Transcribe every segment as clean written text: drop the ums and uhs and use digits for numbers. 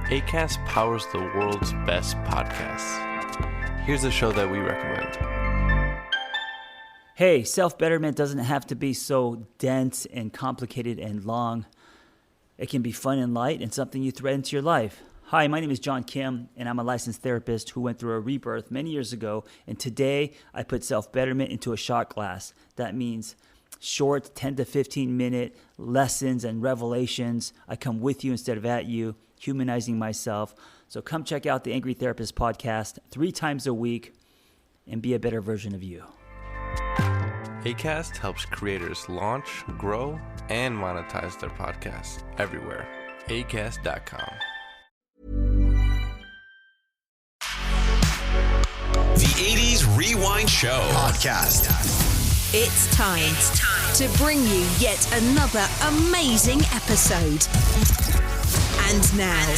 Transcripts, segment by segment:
Acast powers the world's best podcasts. Here's a show that we recommend. Hey, self-betterment doesn't have to be so dense and complicated and long. It can be fun and light and something you thread into your life. Hi, my name is John Kim, and I'm a licensed therapist who went through a rebirth many years ago, and today I put self-betterment into a shot glass. That means short 10 to 15 minute lessons and revelations. I come with you instead of at you, humanizing myself. So come check out the Angry Therapist podcast 3 times a week and be a better version of you. Acast helps creators launch, grow, and monetize their podcasts everywhere. Acast.com. The 80s Rewind Show podcast. It's time to bring you yet another amazing episode. And now,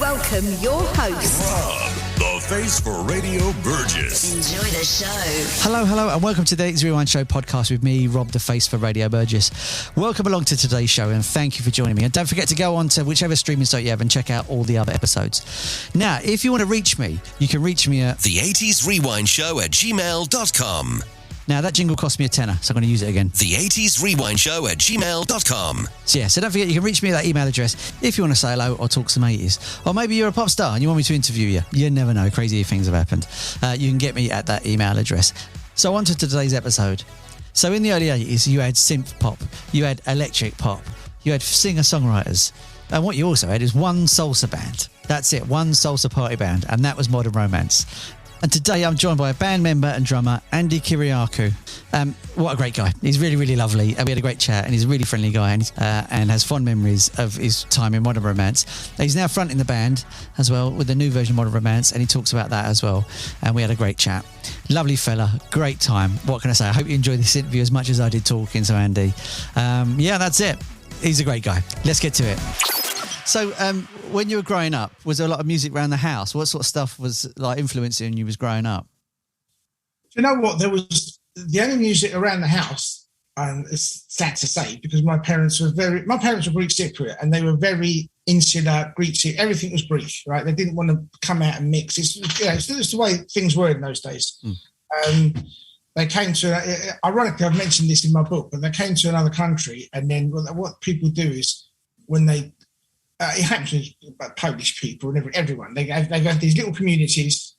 welcome your host, Rob, the face for Radio Burgess. Enjoy the show. Hello, and welcome to the 80s Rewind Show podcast with me, Rob, the face for Radio Burgess. Welcome along to today's show, and thank you for joining me. And don't forget to go on to whichever streaming site you have and check out all the other episodes. Now, if you want to reach me, you can reach me at The 80s Rewind Show at gmail.com. Now, that jingle cost me $10, so I'm going to use it again. The 80s Rewind Show at gmail.com. So don't forget, you can reach me at that email address if you want to say hello or talk some 80s. Or maybe you're a pop star and you want me to interview you. You never know, crazy things have happened. You can get me at that email address. So on to today's episode. So in the early 80s, you had synth pop, you had electric pop, you had singer-songwriters. And what you also had is one salsa band. That's it, one salsa party band. And that was Modern Romance. And today I'm joined by a band member and drummer, Andy Kiriakou. What a great guy. He's really, really lovely. And we had a great chat, and he's a really friendly guy and has fond memories of his time in Modern Romance. He's now fronting the band as well with the new version of Modern Romance, and he talks about that as well. And we had a great chat. Lovely fella, great time. What can I say? I hope you enjoyed this interview as much as I did talking to Andy. Yeah, that's it. He's a great guy. Let's get to it. So when you were growing up, was there a lot of music around the house? What sort of stuff was like influencing you was growing up? You know what? There was the only music around the house, and it's sad to say because my parents were Greek Cypriot, and they were very insular, Greek Cypriot. Everything was Greek, right? They didn't want to come out and mix. It's the way things were in those days. They came to, ironically, I've mentioned this in my book, but they came to another country, and then what people do is when they it happens with Polish people and everyone. They have these little communities,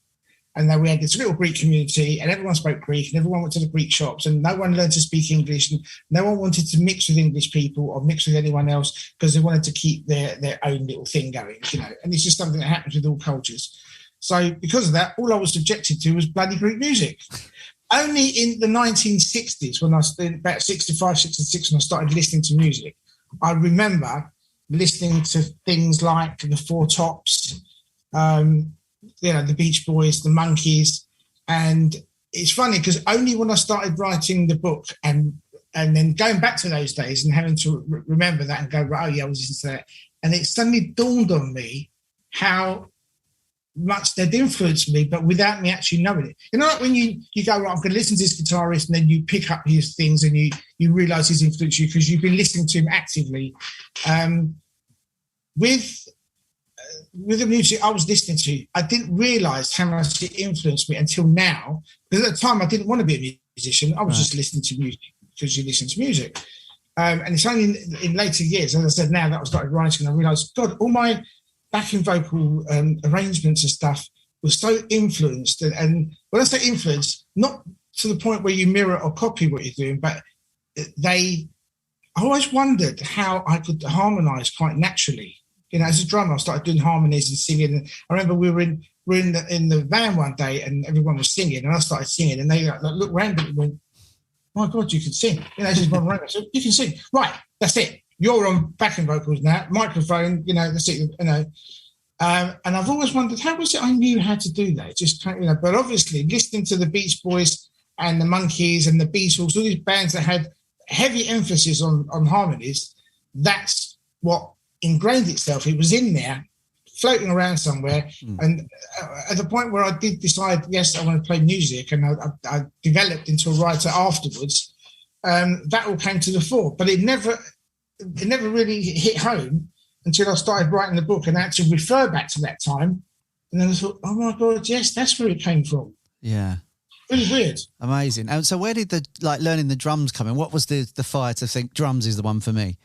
and we had this little Greek community, and everyone spoke Greek, and everyone went to the Greek shops, and no one learned to speak English, and no one wanted to mix with English people or mix with anyone else because they wanted to keep their own little thing going, you know. And it's just something that happens with all cultures. So because of that, all I was subjected to was bloody Greek music. Only in the 1960s, when I was about 65, 66, when I started listening to music, I remember listening to things like the Four Tops, the Beach Boys, the Monkees. And it's funny because only when I started writing the book and then going back to those days and having to remember that and go, oh yeah, I was listening to that. And it suddenly dawned on me how much they'd influenced me, but without me actually knowing it. You know, like when you go, right, I'm going to listen to this guitarist, and then you pick up his things and you realise he's influenced you because you've been listening to him actively. With the music I was listening to, I didn't realise how much it influenced me until now. Because at the time I didn't want to be a musician. I was just listening to music because you listen to music. And it's only in later years, as I said, now that I started writing, I realised, God, all my backing vocal arrangements and stuff was so influenced. And when I say influenced, not to the point where you mirror or copy what you're doing, but I always wondered how I could harmonise quite naturally. You know, as a drummer, I started doing harmonies and singing. And I remember we were in the van one day, and everyone was singing, and I started singing, and they looked around and went, "My God, you can sing!" You know, just one around. I said, "You can sing, right? That's it. You're on backing vocals now, microphone. You know, that's it. You know." And I've always wondered how was it I knew how to do that. Just kind of, you know, but obviously listening to the Beach Boys and the Monkees and the Beatles, all these bands that had heavy emphasis on harmonies, that's what ingrained itself. It was in there, floating around somewhere. And at the point where I did decide, yes, I want to play music, and I developed into a writer afterwards, that all came to the fore. But it never really hit home until I started writing the book and I had to refer back to that time. And then I thought, oh my God, yes, that's where it came from. Yeah. Really weird. Amazing. And so where did the learning the drums come in? What was the fire to think drums is the one for me?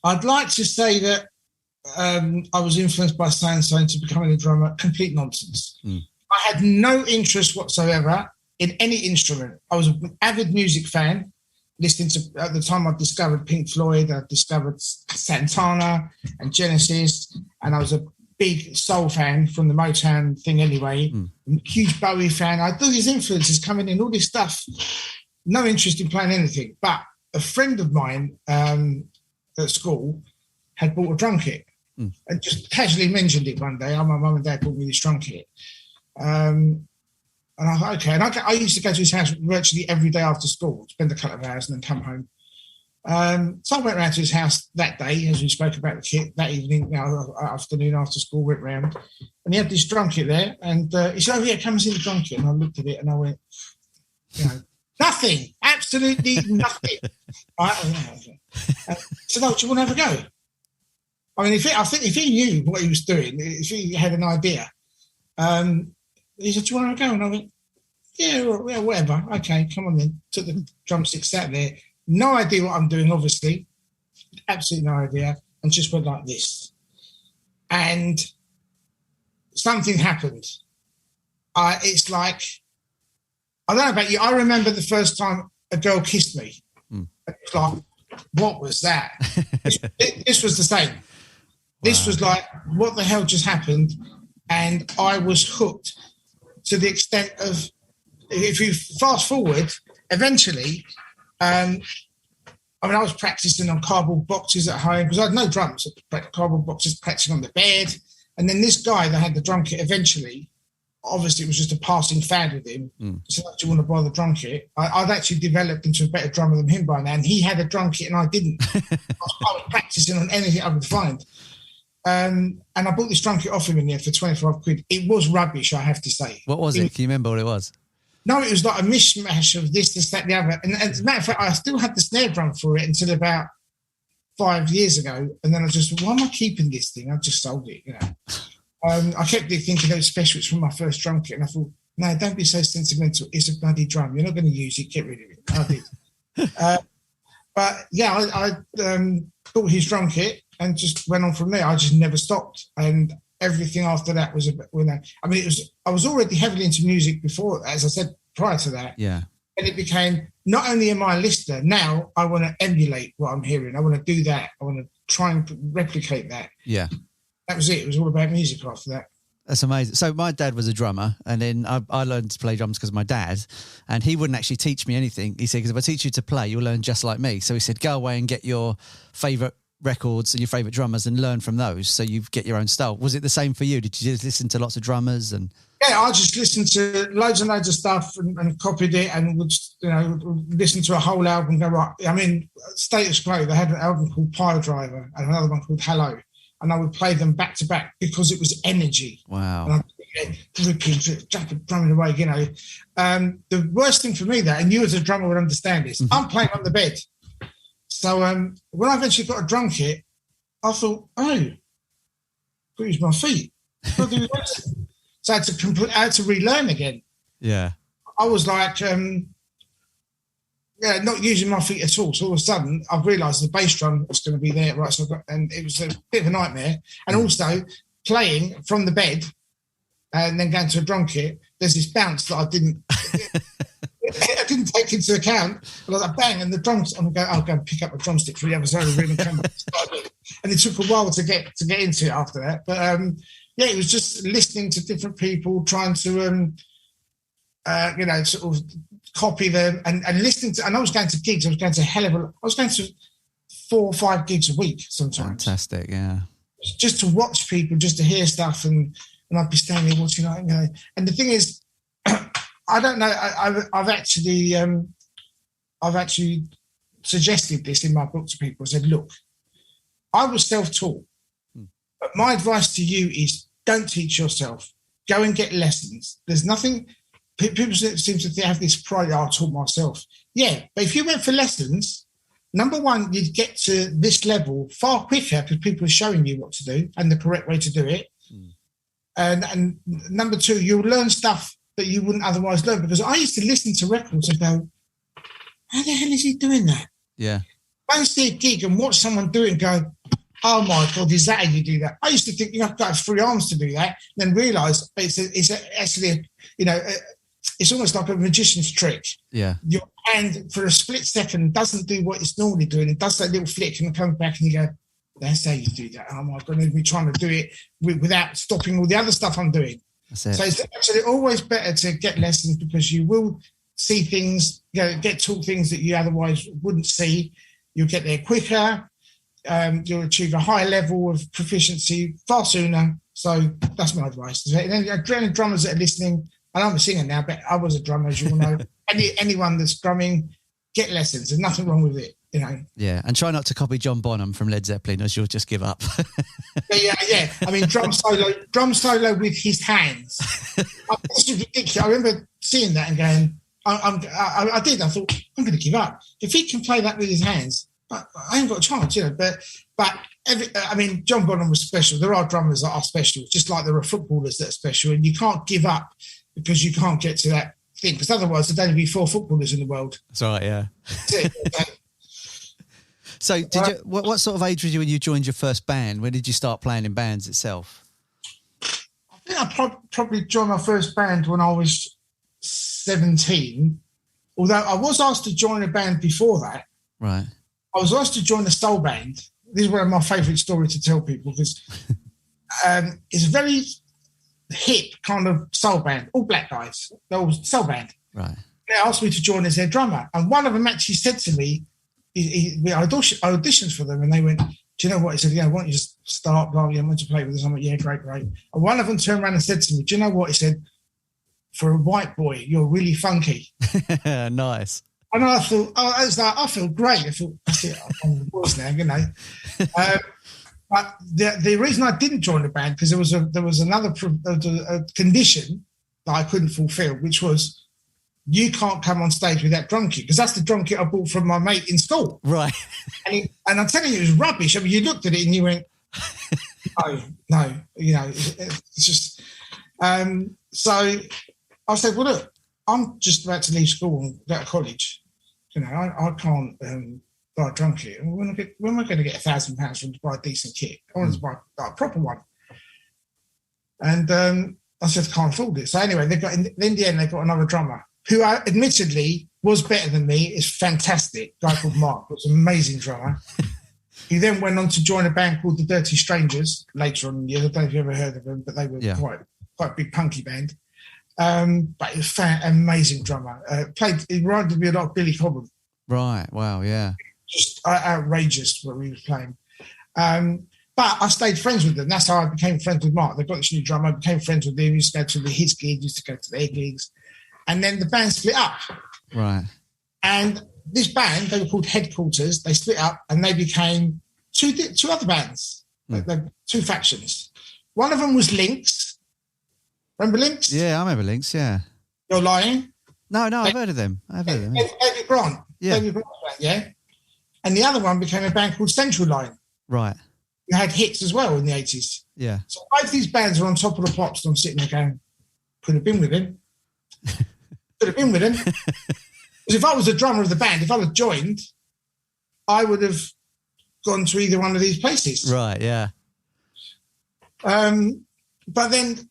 I'd like to say that I was influenced by so-and-so into becoming a drummer. Complete nonsense. I had no interest whatsoever in any instrument. I was an avid music fan, listening to, at the time I discovered Pink Floyd, I discovered Santana and Genesis, and I was a big soul fan from the Motown thing anyway. Huge Bowie fan. I had all these influences coming in, all this stuff. No interest in playing anything. But a friend of mine at school had bought a drum kit and just casually mentioned it one day. Oh, my mum and dad bought me this drum kit. And I thought, okay. And I used to go to his house virtually every day after school, spend a couple of hours and then come home. So I went round to his house that day, as we spoke about the kit, that evening, afternoon after school, went round, and he had this drum kit there, and he said, oh yeah, come and see the drum kit. And I looked at it and I went, nothing, absolutely nothing. He said, oh, do you want to have a go? I mean, I think if he knew what he was doing, if he had an idea, he said, do you want to have a go? And I went, yeah, whatever. Okay, come on then. Took the drumstick, sat there. No idea what I'm doing, obviously. Absolutely no idea. And just went like this. And something happened. It's like, I don't know about you, I remember the first time a girl kissed me. It's like, what was that? This was the same. Wow. This was like, what the hell just happened? And I was hooked to the extent of, if you fast forward, eventually, I was practicing on cardboard boxes at home because I had no drums. Cardboard boxes, practicing on the bed. And then this guy that had the drum kit eventually, obviously it was just a passing fad with him. He said, do you want to buy the drum kit? I'd actually developed into a better drummer than him by now. And he had a drum kit and I didn't. I was practicing on anything I could find. And I bought this drum kit off him in there for 25 quid. It was rubbish, I have to say. What was it? Can you remember what it was? No, it was like a mishmash of this, that, the other. And as a matter of fact, I still had the snare drum for it until about 5 years ago. And then I just, why am I keeping this thing? I just sold it, I kept thinking it was special. It's from my first drum kit. And I thought, no, don't be so sentimental. It's a bloody drum. You're not going to use it. Get rid of it. I did. But yeah, I bought his drum kit and just went on from there. I just never stopped. And everything after that was, I was already heavily into music before, as I said, prior to that. Yeah. And it became, not only am I a listener, now I want to emulate what I'm hearing. I want to do that. I want to try and replicate that. Yeah. That was it. It was all about music after that. That's amazing. So my dad was a drummer, and then I learned to play drums because of my dad, and he wouldn't actually teach me anything. He said, because if I teach you to play, you'll learn just like me. So he said, go away and get your favourite records and your favourite drummers and learn from those so you get your own style. Was it the same for you? Did you just listen to lots of drummers? And yeah, I just listened to loads and loads of stuff and copied it and would, listen to a whole album and go, right. I mean, Status Quo, they had an album called Pile Driver and another one called Hello. And I would play them back to back because it was energy. Wow. And I'd dripping, drumming away, The worst thing for me, and you as a drummer would understand this, I'm playing on the bed. So when I eventually got a drum kit, I thought, I use my feet. So I had to relearn again. Yeah. I was like, not using my feet at all. So all of a sudden, I've realised the bass drum was going to be there, right? So and it was a bit of a nightmare. And also playing from the bed and then going to a drum kit, there's this bounce that I didn't take into account. But I was like, bang, and the drums. I'll go and pick up a drumstick for the other side of the room and it took a while to get into it after that. But it was just listening to different people, trying to sort of copy them and listening to. And I was going to gigs. I was going to 4 or 5 gigs a week sometimes. Fantastic, yeah. Just to watch people, just to hear stuff, and I'd be standing there watching, And the thing is, I don't know. I've actually suggested this in my book to people. I said, look, I was self-taught, but my advice to you is don't teach yourself. Go and get lessons. There's nothing. People seem to have this pride. I taught myself. Yeah, but if you went for lessons, number one, you'd get to this level far quicker because people are showing you what to do and the correct way to do it. And number two, you'll learn stuff that you wouldn't otherwise learn, because I used to listen to records and go, how the hell is he doing that? Yeah. I see a gig and watch someone do it and go, oh my God, is that how you do that? I used to think you have to have 3 arms to do that, then realise it's actually, it's almost like a magician's trick. Yeah. Your hand, for a split second, doesn't do what it's normally doing. It does that little flick and it comes back and you go, that's how you do that. Oh my God, I'd be trying to do it without stopping all the other stuff I'm doing. That's it. So it's actually always better to get lessons, because you will see things, get taught things that you otherwise wouldn't see. You'll get there quicker. You'll achieve a higher level of proficiency far sooner. So that's my advice. And then drummers that are listening, and I'm a singer now, but I was a drummer, as you all know. Anyone that's drumming, get lessons. There's nothing wrong with it, Yeah, and try not to copy John Bonham from Led Zeppelin, as you'll just give up. Yeah. I mean, drum solo with his hands. It's ridiculous. I remember seeing that and going, I did. I thought, I'm going to give up. If he can play that with his hands, I ain't got a chance, But John Bonham was special. There are drummers that are special, just like there are footballers that are special, and you can't give up because you can't get to that thing. Because otherwise, there'd only be 4 footballers in the world. That's right. Yeah. That's it. So, what sort of age were you when you joined your first band? When did you start playing in bands itself? I think I probably joined my first band when I was 17. Although I was asked to join a band before that. Right. I was asked to join a soul band. This is one of my favourite stories to tell people, because it's a very hip kind of soul band, all black guys. They're all soul band. Right. They asked me to join as their drummer. And one of them actually said to me, I auditioned for them, and they went, do you know what? He said, yeah, why don't you just start? Blah, yeah, I want to play with us. I'm like, yeah, great. And one of them turned around and said to me, do you know what? He said, for a white boy, you're really funky. Nice. And I thought, I feel great. I thought, that's it, I'm on the boards now, But the reason I didn't join the band, because there was another condition that I couldn't fulfil, which was, you can't come on stage with that drum kit, because that's the drum kit I bought from my mate in school. Right. And I'm telling you, it was rubbish. I mean, you looked at it and you went, no, it's just. So I said, well, look, I'm just about to leave school and go to college. I can't buy a drum kit. When am I going to get £1,000 to buy a decent kit? I want to buy a proper one. And I said, I can't afford it. So anyway, in the end, they got another drummer, who admittedly was better than me. Is fantastic. A guy called Mark was an amazing drummer. He then went on to join a band called the Dirty Strangers later on in the year. I don't know if you ever heard of them, but they were quite a big punky band. But he was an amazing drummer. He reminded me a lot of Billy Cobham. Right. Wow. Yeah. Just outrageous what he was playing. But I stayed friends with them. That's how I became friends with Mark. They got this new drummer. I became friends with him. We used to go to his gigs, used to go to their gigs. And then the band split up. Right. And this band, they were called Headquarters. They split up and they became two other bands, two factions. One of them was Lynx. Remember Lynx? Yeah, I remember Lynx, yeah. You're lying? No, I've heard of them. David Grant. Yeah. David Grant band, yeah. And the other one became a band called Central Line. Right. You had hits as well in the 80s. Yeah. So both these bands were on top of the pops, and I'm sitting there going, could have been with him. Because if I was the drummer of the band, if I was joined, I would have gone to either one of these places. Right, yeah. But then,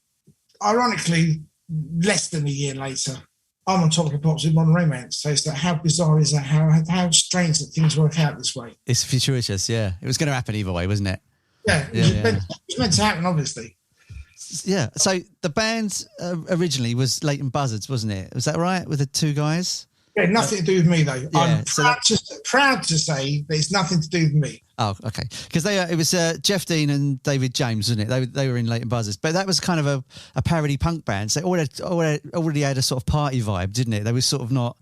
ironically, less than a year later, I'm on top of the pops with Modern Romance. So it's like, how bizarre is that? How strange that things work out this way. It's fortuitous, yeah. It was going to happen either way, wasn't it? Yeah, it was meant to happen, obviously. Yeah. So the band originally was Leighton Buzzards, wasn't it? Was that right? With the two guys? Yeah, nothing to do with me, though. Yeah, I'm proud to say that it's nothing to do with me. Oh, okay. Because it was Jeff Dean and David James, wasn't it? They were in Leighton Buzzards. But that was kind of a parody punk band. So it already had a sort of party vibe, didn't it? They were sort of not,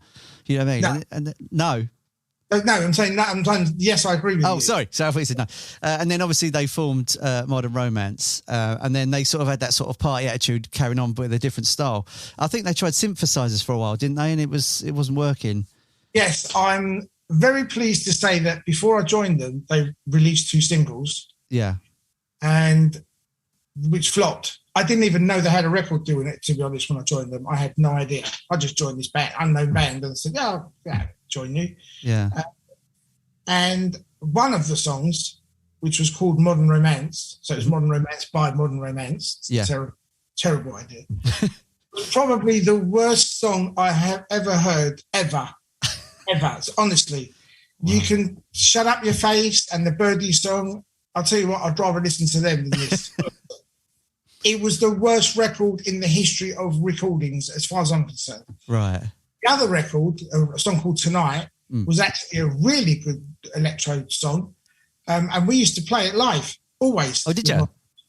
you know what I mean? No. No, I'm saying that. I'm saying yes, I agree with you. Oh, sorry. So I thought you said no. And then obviously they formed Modern Romance, and then they sort of had that sort of party attitude carrying on, but with a different style. I think they tried synthesizers for a while, didn't they? And it wasn't working. Yes, very pleased to say that before I joined them, they released 2 singles. Yeah. And which flopped. I didn't even know they had a record doing it, to be honest, when I joined them. I had no idea. I just joined this unknown band, and said, yeah, join you. Yeah. And one of the songs, which was called Modern Romance, so it was Modern Romance by Modern Romance. It's a terrible idea. Probably the worst song I have ever heard, ever. Honestly. Wow. You can Shut Up Your Face and the Birdie song. I'll tell you what, I'd rather listen to them than this. It was the worst record in the history of recordings, as far as I'm concerned. Right. The other record, a song called Tonight, was actually a really good electro song. And we used to play it live, always. Oh, did you?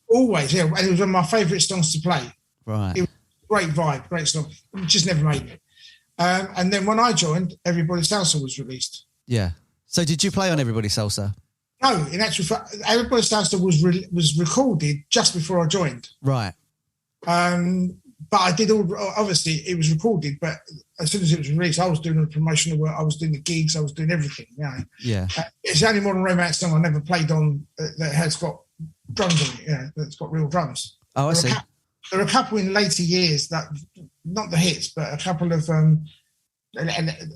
Always, yeah. And it was one of my favourite songs to play. Right. It was a great vibe, great song. We just never made it. And then when I joined, Everybody Salsa was released. Yeah. So did you play on Everybody Salsa? No, in actual fact, Everybody Salsa was recorded just before I joined. Right. But I did obviously it was recorded, but as soon as it was released, I was doing the promotional work, I was doing the gigs, I was doing everything. You know? Yeah. It's the only Modern Romance song I never played on that has got drums on it, that's got real drums. Oh, I see. There are a couple in later years that, not the hits, but a couple of, and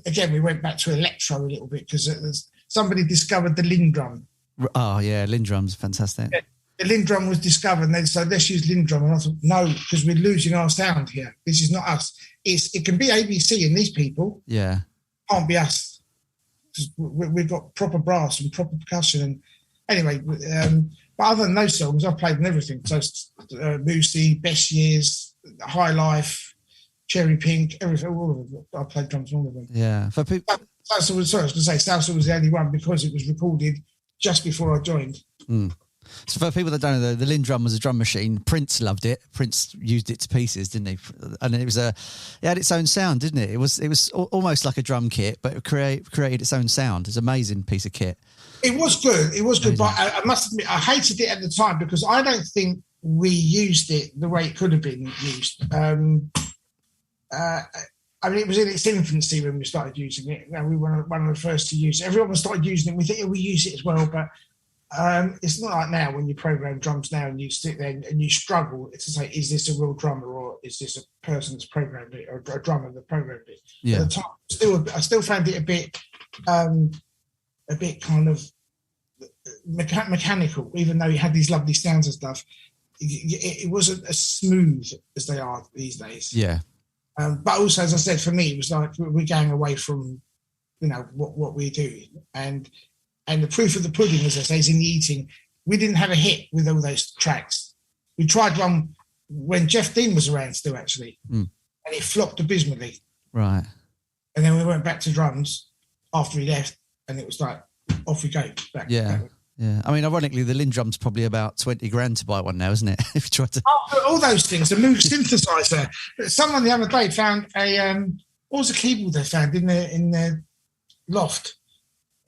again, we went back to electro a little bit because somebody discovered the Lindrum. Oh, yeah, Lindrum's fantastic. Yeah. The Lindrum was discovered, and they said, let's use Lindrum. And I thought, no, because we're losing our sound here. This is not us. It can be ABC and these people. Yeah. Can't be us. We've got proper brass and proper percussion. And anyway, but other than those songs, I've played on everything. So Lucy, Best Years, High Life, Cherry Pink, everything. All of them. I played drums on all of them. Yeah. For people, Salsa was the only one because it was recorded just before I joined. So for people that don't know, the Lindrum was a drum machine. Prince loved it. Prince used it to pieces, didn't he? And it had its own sound, didn't it? It was almost like a drum kit, but it created its own sound. It's an amazing piece of kit. It was good. It was good, but I must admit, I hated it at the time because I don't think we used it the way it could have been used. I mean, it was in its infancy when we started using it. We were one of the first to use it. Everyone started using it. We think we use it as well, but it's not like now when you program drums now and you sit there and you struggle to say, is this a real drummer or is this a person that's programmed it or a drummer that programmed it? Yeah. At the time, I still found it a bit kind of mechanical, even though it had these lovely sounds and stuff. It wasn't as smooth as they are these days. Yeah. But also, as I said, for me, it was like we're going away from, what we do. And the proof of the pudding, as I say, is in the eating. We didn't have a hit with all those tracks. We tried one when Jeff Dean was around still, actually, and it flopped abysmally. Right. And then we went back to drums after he left, and it was like, off we go. Back. Yeah. I mean, ironically, the Lindrum's probably about 20 grand to buy one now, isn't it? If you try to... all those things, the Moog synthesizer. Someone the other day found what was the keyboard they found in their loft?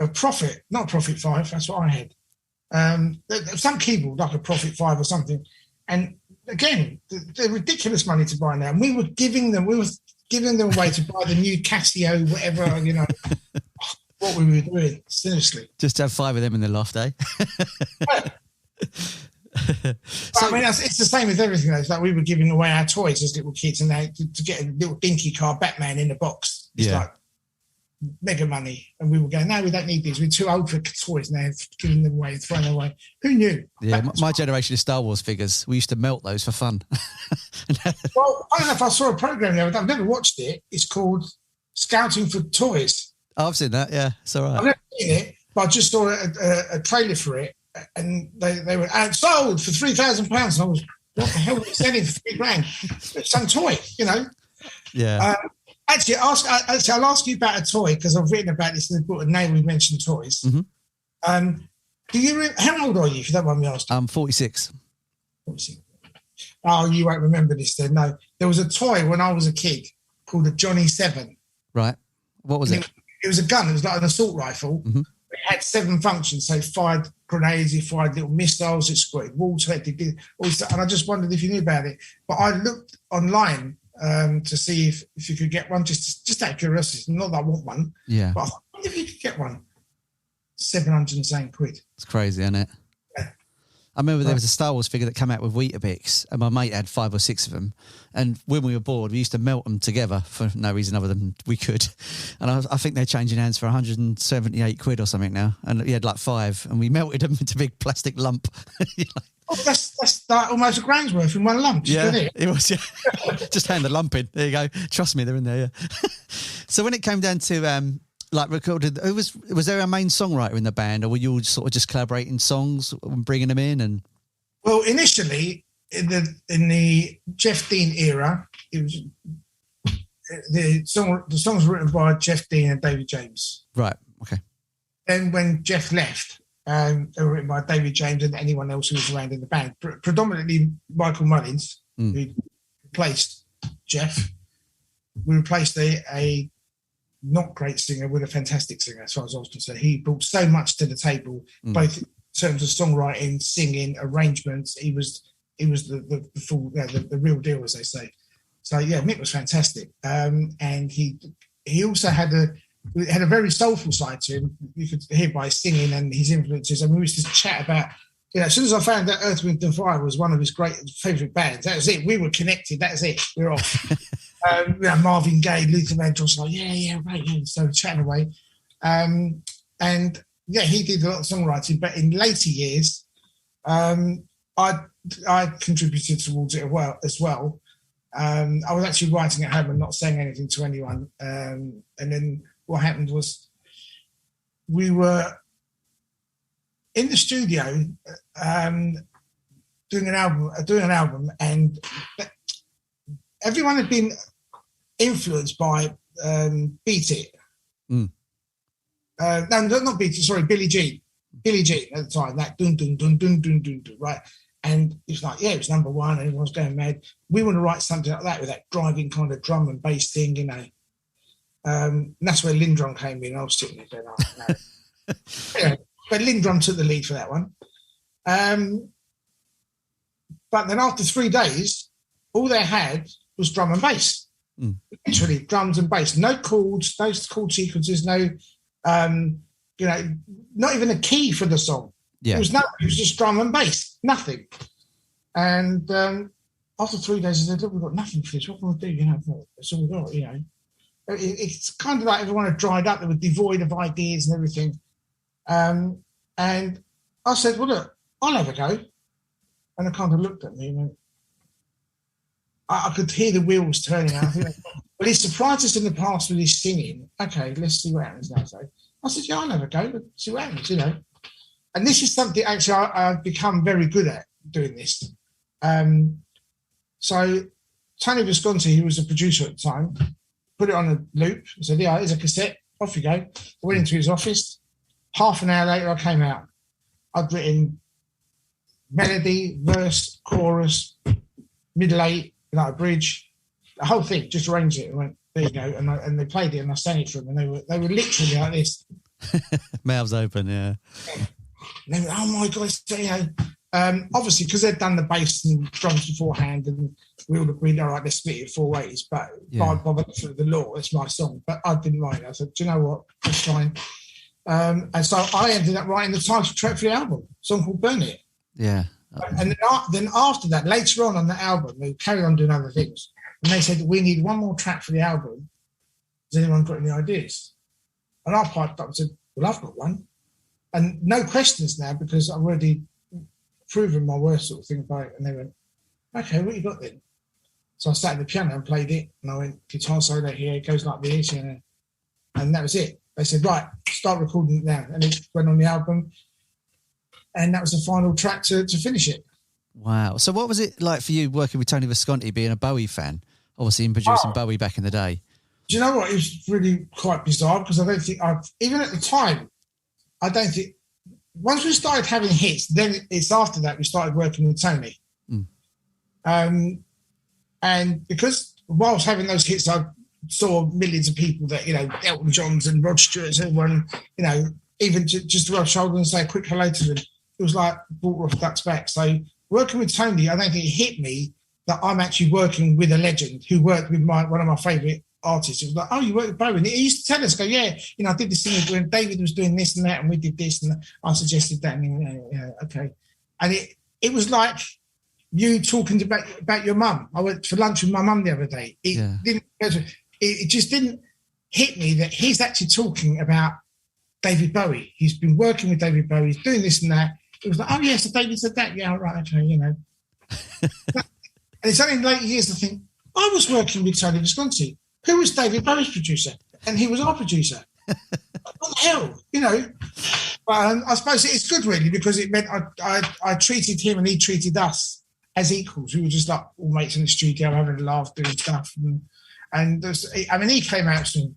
A Prophet, not a Prophet 5, that's what I had. Some keyboard, like a Prophet 5 or something. And again, they're ridiculous money to buy now. And we were giving them away to buy the new Casio, whatever, what we were doing, seriously. Just to have 5 of them in the loft, eh? I mean, it's the same with everything. It's like we were giving away our toys as little kids, and now to get a little dinky car Batman in a box. It's like mega money. And we were going, no, we don't need these. We're too old for toys now, giving them away, throwing them away. Who knew? Yeah, my generation of Star Wars figures, we used to melt those for fun. Well, I don't know if I saw a program there. I've never watched it. It's called Scouting for Toys. Oh, I've seen that, yeah. It's all right. I've never seen it, but I just saw a trailer for it, and they were sold for £3,000. And I was, what the hell are they selling for £3,000? Some toy, Yeah. Actually, I'll ask you about a toy because I've written about this in the book, and now we mentioned toys. Mm-hmm. How old are you, if you don't mind me asking? I'm 46. 46. Oh, you won't remember this then. No, there was a toy when I was a kid called a Johnny 7. Right. What was it? It was a gun. It was like an assault rifle. Mm-hmm. It had 7 functions. So it fired grenades, it fired little missiles, it squirted water, it did all stuff. And I just wondered if you knew about it. But I looked online to see if you could get one, just out of curiosity. Not that I want one. Yeah. But I thought, wonder if you could get one. 700 something quid. It's crazy, isn't it? Yeah. I remember there was a Star Wars figure that came out with Weetabix, and my mate had 5 or 6 of them. And when we were bored, we used to melt them together for no reason other than we could. And I think they're changing hands for 178 quid or something now. And he had like 5, and we melted them into a big plastic lump. Oh, that's like almost a grand's worth in one lump. Yeah, it was. Yeah. Just hand the lump in. There you go. Trust me, they're in there. Yeah. So when it came down to like recorded, was there a main songwriter in the band, or were you all sort of just collaborating songs and bringing them in? And well, initially in the Jeff Dean era, it was the songs were written by Jeff Dean and David James. Right. Okay. Then when Jeff left, they were written by David James and anyone else who was around in the band. Predominantly Michael Mullins, who replaced Jeff. We replaced a not great singer with a fantastic singer, as far as I was concerned. He brought so much to the table, both in terms of songwriting, singing, arrangements. He was the full, the real deal, as they say. So yeah, Mick was fantastic, and he also had a very soulful side to him. You could hear by his singing and his influences. I mean, we used to chat about, as soon as I found that Earth, Wind & Fire was one of his great favourite bands, that was it. We were connected. That was it. We were off. Marvin Gaye, Luther Vandross, like, yeah, right. Yeah. So chatting away. And yeah, he did a lot of songwriting, but in later years, I contributed towards it as well. I was actually writing at home and not saying anything to anyone. And then what happened was we were in the studio doing an album, and everyone had been influenced by Beat It. No, not Beat It. Sorry, Billie Jean. Billie Jean at the time. That dun dun dun dun dun dun dun. Right. And it's like, yeah, it was number one, and everyone's going mad. We want to write something like that with that driving kind of drum and bass thing, you know. And that's where Lindrum came in. I was sitting there going, oh, no. Anyway, but Lindrum took the lead for that one. But then after 3 days, all they had was drum and bass. Literally drums and bass. No chords, no chord sequences, no, not even a key for the song. Yeah. It was just drum and bass, nothing. And after 3 days, I said, look, we've got nothing for this. What can we do? You know, that's all we got, you know. It's kind of like everyone had dried up. They were devoid of ideas and everything. And I said, well, look, I'll have a go. And they kind of looked at me and went, I could hear the wheels turning. I think, well, he surprised us in the past with his singing. Okay, let's see what happens now. So I said, yeah, I'll have a go. Let's see what happens, you know. And this is something actually I've become very good at doing this. So Tony Visconti, who was the producer at the time, put it on a loop. I said, yeah, here's a cassette. Off you go. I went into his office. Half an hour later, I came out. I'd written melody, verse, chorus, middle eight, like a bridge, the whole thing, just arranged it and went, there you go. And they played it and I sang it for them, and they were literally like this. Mouths open, yeah. And they went, oh my God, you know. Obviously, because they'd done the bass and drums beforehand, and we all agreed, all right, let's split it 4 ways. But by the law, it's my song. But I didn't mind. I said, do you know what? That's fine. And so I ended up writing the title track for the album, a song called Burn It. Yeah. And then after that, later on the album, they carried on doing other things. And they said, we need one more track for the album. Has anyone got any ideas? And I piped up and said, well, I've got one. And no questions now, because I've already proven my worst sort of thing about it. And they went, okay, what you got then? So I sat at the piano and played it. And I went, guitar solo here, it goes like this. You know. And that was it. They said, right, start recording it now. And it went on the album. And that was the final track to finish it. Wow. So what was it like for you working with Tony Visconti, being a Bowie fan? Obviously, in producing Bowie back in the day. Do you know what? It was really quite bizarre, because I don't think even at the time, I don't think, once we started having hits, then it's after that we started working with Tony. And because whilst having those hits, I saw millions of people that, you know, Elton Johns and Rod Stewart's, everyone, you know, even just to rub shoulders and say a quick hello to them. It was like water off duck's back. So working with Tony, I don't think it hit me that I'm actually working with a legend who worked with one of my favourite artists. It was like, oh, you work with Bowie. And he used to tell us, go, yeah, I did this thing when David was doing this and that, and we did this, and I suggested that, and yeah, okay. And it was like you talking about your mum. I went for lunch with my mum the other day. It just didn't hit me that he's actually talking about David Bowie. He's been working with David Bowie. He's doing this and that. It was like, oh, yes, so David said that. Yeah, right, okay, And it's only in later years I think, I was working with Tony Visconti, who was David Bowie's producer, and he was our producer. What the hell, But I suppose it's good, really, because it meant I treated him and he treated us as equals. We were just like all mates in the studio having a laugh, doing stuff. And he came out with some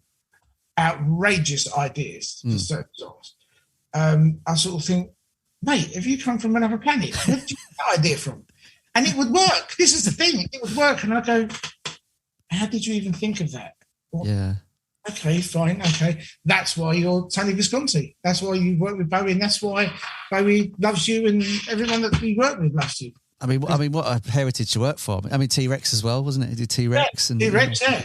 outrageous ideas for certain songs. I sort of think, mate, have you come from another planet? Where did you get that idea from? And it would work. This is the thing. It would work. And I go, how did you even think of that? What? Yeah. Okay, fine. Okay. That's why you're Tony Visconti. That's why you work with Bowie, and that's why Bowie loves you, and everyone that we work with loves you. I mean, what a heritage to work for. I mean, T-Rex as well, wasn't it? He did T-Rex. Yeah, T-Rex, yeah.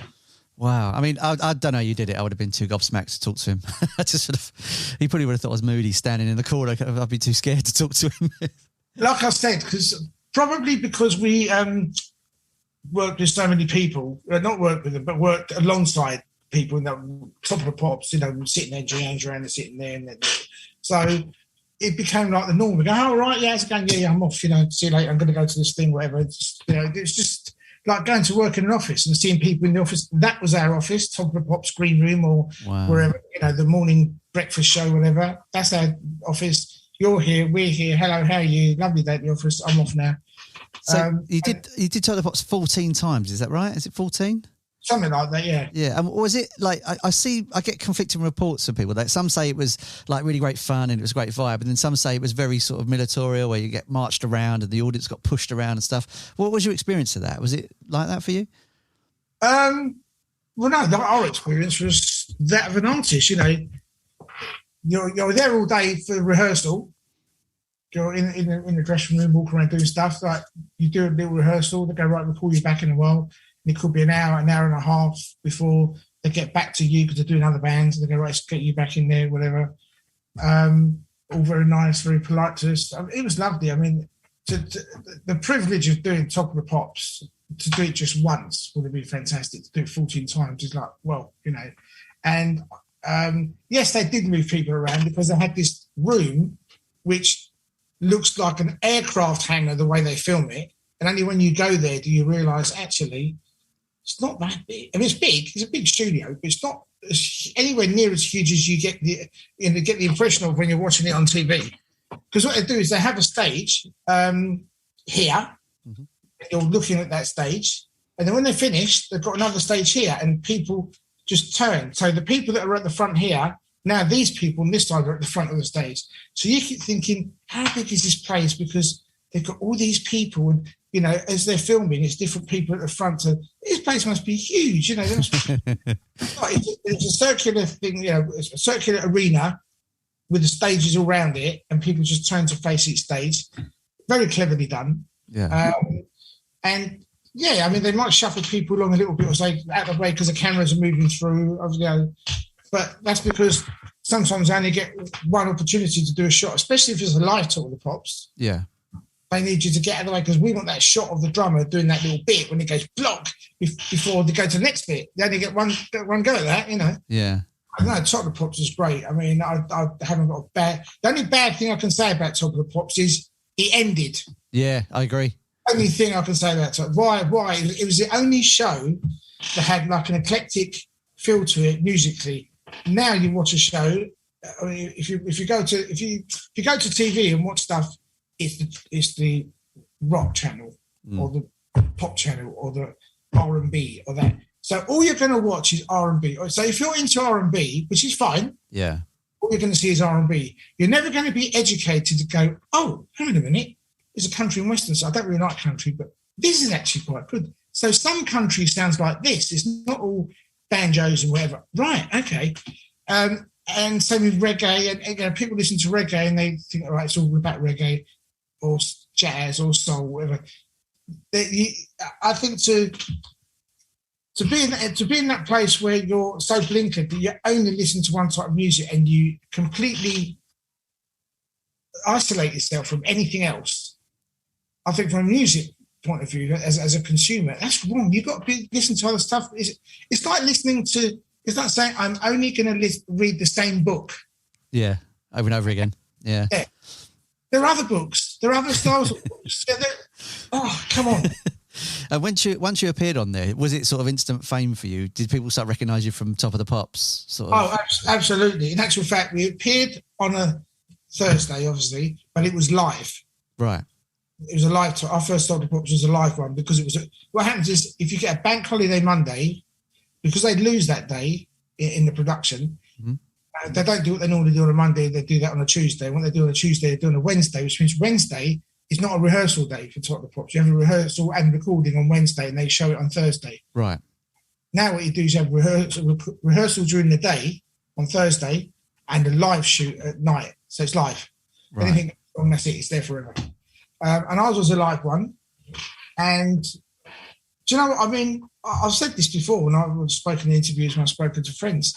Wow. I mean, I don't know how you did it. I would have been too gobsmacked to talk to him. I just sort of, he probably would have thought I was moody standing in the corner. I'd be too scared to talk to him. Like I said, because we worked with so many people, not worked with them, but worked alongside people in the top of the pops, sitting there, Gianna and sitting there. So it became like the norm. We go, oh, right, yeah, it's going, yeah, I'm off, see you later, I'm going to go to this thing, whatever. It's just like going to work in an office and seeing people in the office. That was our office, top of the pops, green room, or wherever, the morning breakfast show, whatever. That's our office. You're here, we're here. Hello, how are you? Lovely day at the office. I'm off now. So you did Top of the Pops 14 times, is that right? Is it 14? Something like that, yeah. Yeah, and was it like, I get conflicting reports from people that some say it was like really great fun and it was a great vibe, and then some say it was very sort of militorial, where you get marched around and the audience got pushed around and stuff. What was your experience of that? Was it like that for you? Well, no, our experience was that of an artist. You're there all day for rehearsal. You're in the dressing room, walking around doing stuff. Like you do a little rehearsal, they go, right, we'll call you back in a while. And it could be an hour and a half before they get back to you because they're doing other bands. And they go, right, let's get you back in there, whatever. All very nice, very polite to us. It was lovely. I mean, the privilege of doing Top of the Pops, to do it just once would have been fantastic. To do it 14 times is like, well, And yes, they did move people around because they had this room which looks like an aircraft hangar the way they film it. And only when you go there do you realise, actually, it's not that big. I mean, it's big. It's a big studio, but it's not anywhere near as huge as you get the impression of when you're watching it on TV. Because what they do is they have a stage here, and you're looking at that stage, and then when they finish, they've got another stage here, and people just turn. So the people that are at the front here, now these people on this side are at the front of the stage. So you keep thinking, how big is this place? Because they've got all these people, and as they're filming, it's different people at the front. So this place must be huge. It's a circular thing, a circular arena with the stages all around it, and people just turn to face each stage. Very cleverly done. Yeah. And yeah, I mean, they might shuffle people along a little bit or say out of the way because the cameras are moving through. But that's because sometimes I only get one opportunity to do a shot, especially if it's a live Top of the Pops. Yeah. They need you to get out of the way because we want that shot of the drummer doing that little bit when it goes block before they go to the next bit. They only get one go at that, Yeah. I know Top of the Pops is great. I mean, I haven't got the only bad thing I can say about Top of the Pops is it ended. Yeah, I agree. Only thing I can say about it. Why? It was the only show that had like an eclectic feel to it musically. Now you watch a show. I mean, if you go to TV and watch stuff, it's the rock channel or the pop channel or the R&B or that. So all you're going to watch is R&B. So if you're into R&B, which is fine, yeah, all you're going to see is R&B. You're never going to be educated to go, oh, hang on a minute, there's a country and western. So I don't really like country, but this is actually quite good. So some country sounds like this. It's not all banjos and whatever. Right, okay. And same with reggae. And people listen to reggae and they think, all right, it's all about reggae or jazz or soul, whatever. I think to be in that place where you're so blinkered that you only listen to one type of music and you completely isolate yourself from anything else. I think from a music point of view, as a consumer, that's wrong. You've got to listen to other stuff. It's like listening to. It's like saying I'm only going to read the same book. Yeah, over and over again. Yeah. There are other books. There are other styles of books. Come on. And once you appeared on there, was it sort of instant fame for you? Did people start recognise you from Top of the Pops? Sort of? Oh, absolutely. In actual fact, we appeared on a Thursday, obviously, but it was live. Right. It was a live. Our first Top of the Pops was a live one because it was. What happens is if you get a bank holiday Monday, because they lose that day in the production, they don't do what they normally do on a Monday. They do that on a Tuesday. When they do on a Tuesday, they do on a Wednesday, which means Wednesday is not a rehearsal day for Top of the Pops. You have a rehearsal and recording on Wednesday, and they show it on Thursday. Right. Now what you do is you have rehearsal during the day on Thursday and a live shoot at night. So it's live. Right. Anything wrong, that's it. It's there forever. And ours was a live one. And do you know what? I mean, I've said this before when I've spoken in interviews, when I've spoken to friends.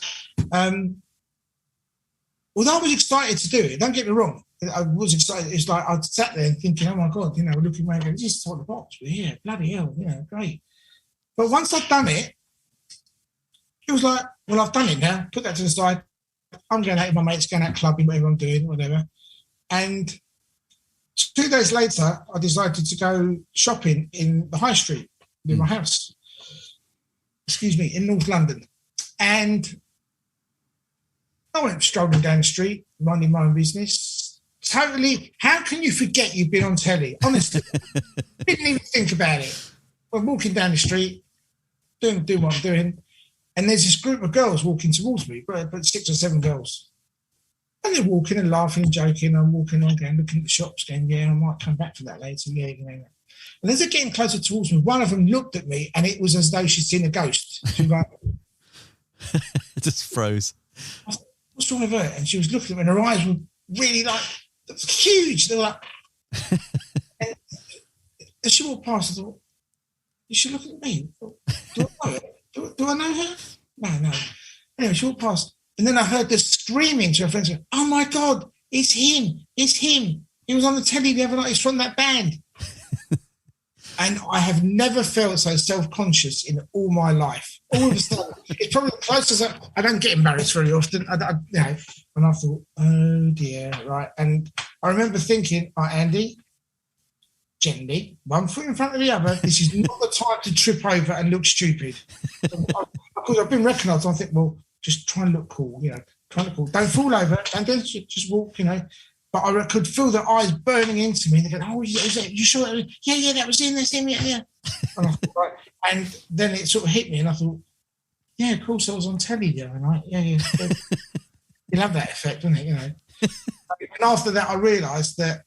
Although I was excited to do it, don't get me wrong, I was excited. It's like I sat there and thinking, oh my God, looking around going, this is Top of the Pops. Yeah, bloody hell, great. But once I'd done it, it was like, well, I've done it now. Put that to the side. I'm going out with my mates, going out clubbing, whatever I'm doing, whatever. And 2 days later, I decided to go shopping in the high street near my house. In North London. And I went strolling down the street, minding my own business. Totally, how can you forget you've been on telly? Honestly, didn't even think about it. I'm walking down the street, doing what I'm doing, and there's this group of girls walking towards me, but 6 or 7 girls. And they're walking and laughing and joking. I'm walking on, going, looking at the shops, going, I might come back for that later. Yeah. And as they're getting closer towards me, one of them looked at me, and it was as though she'd seen a ghost. She was like, it just froze. I said, what's wrong with her? And she was looking at me, and her eyes were really huge. They were like, and as she walked past, I thought, is she looking at me? Do I know her? Do I know her? No. Anyway, she walked past, and then I heard her screaming to her friends, oh my God, it's him. He was on the telly the other night. He's from that band. And I have never felt so self-conscious in all my life. All of a sudden, it's probably the closest I don't get embarrassed very often. And I thought, oh dear, right. And I remember thinking, Andy, gently, one foot in front of the other. This is not the time to trip over and look stupid. Because I've been recognised, I think, well, just try and look cool, try and look cool. Don't fall over, and then just walk, But I could feel their eyes burning into me. They go, oh, is that, you sure? Yeah, that was in this thing, yeah. And I thought, right. And then it sort of hit me, and I thought, yeah, of course, I was on telly the other night. Yeah. You'll have that effect, won't it, And after that, I realised that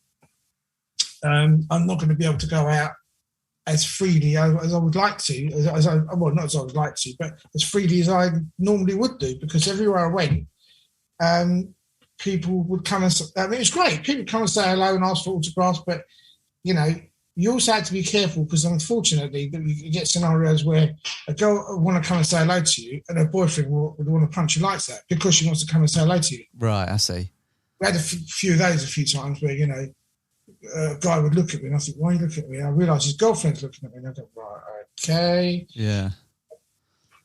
I'm not going to be able to go out as freely as I would like to, not as I would like to, but as freely as I normally would do, because everywhere I went, people would come and, it was great. People come and say hello and ask for autographs, but, you also had to be careful because unfortunately you get scenarios where a girl would want to come and say hello to you and her boyfriend would want to punch your lights out because she wants to come and say hello to you. Right, I see. We had a few of those a few times where, a guy would look at me and I think, why are you looking at me? And I realised his girlfriend's looking at me and I thought, right, okay. Yeah.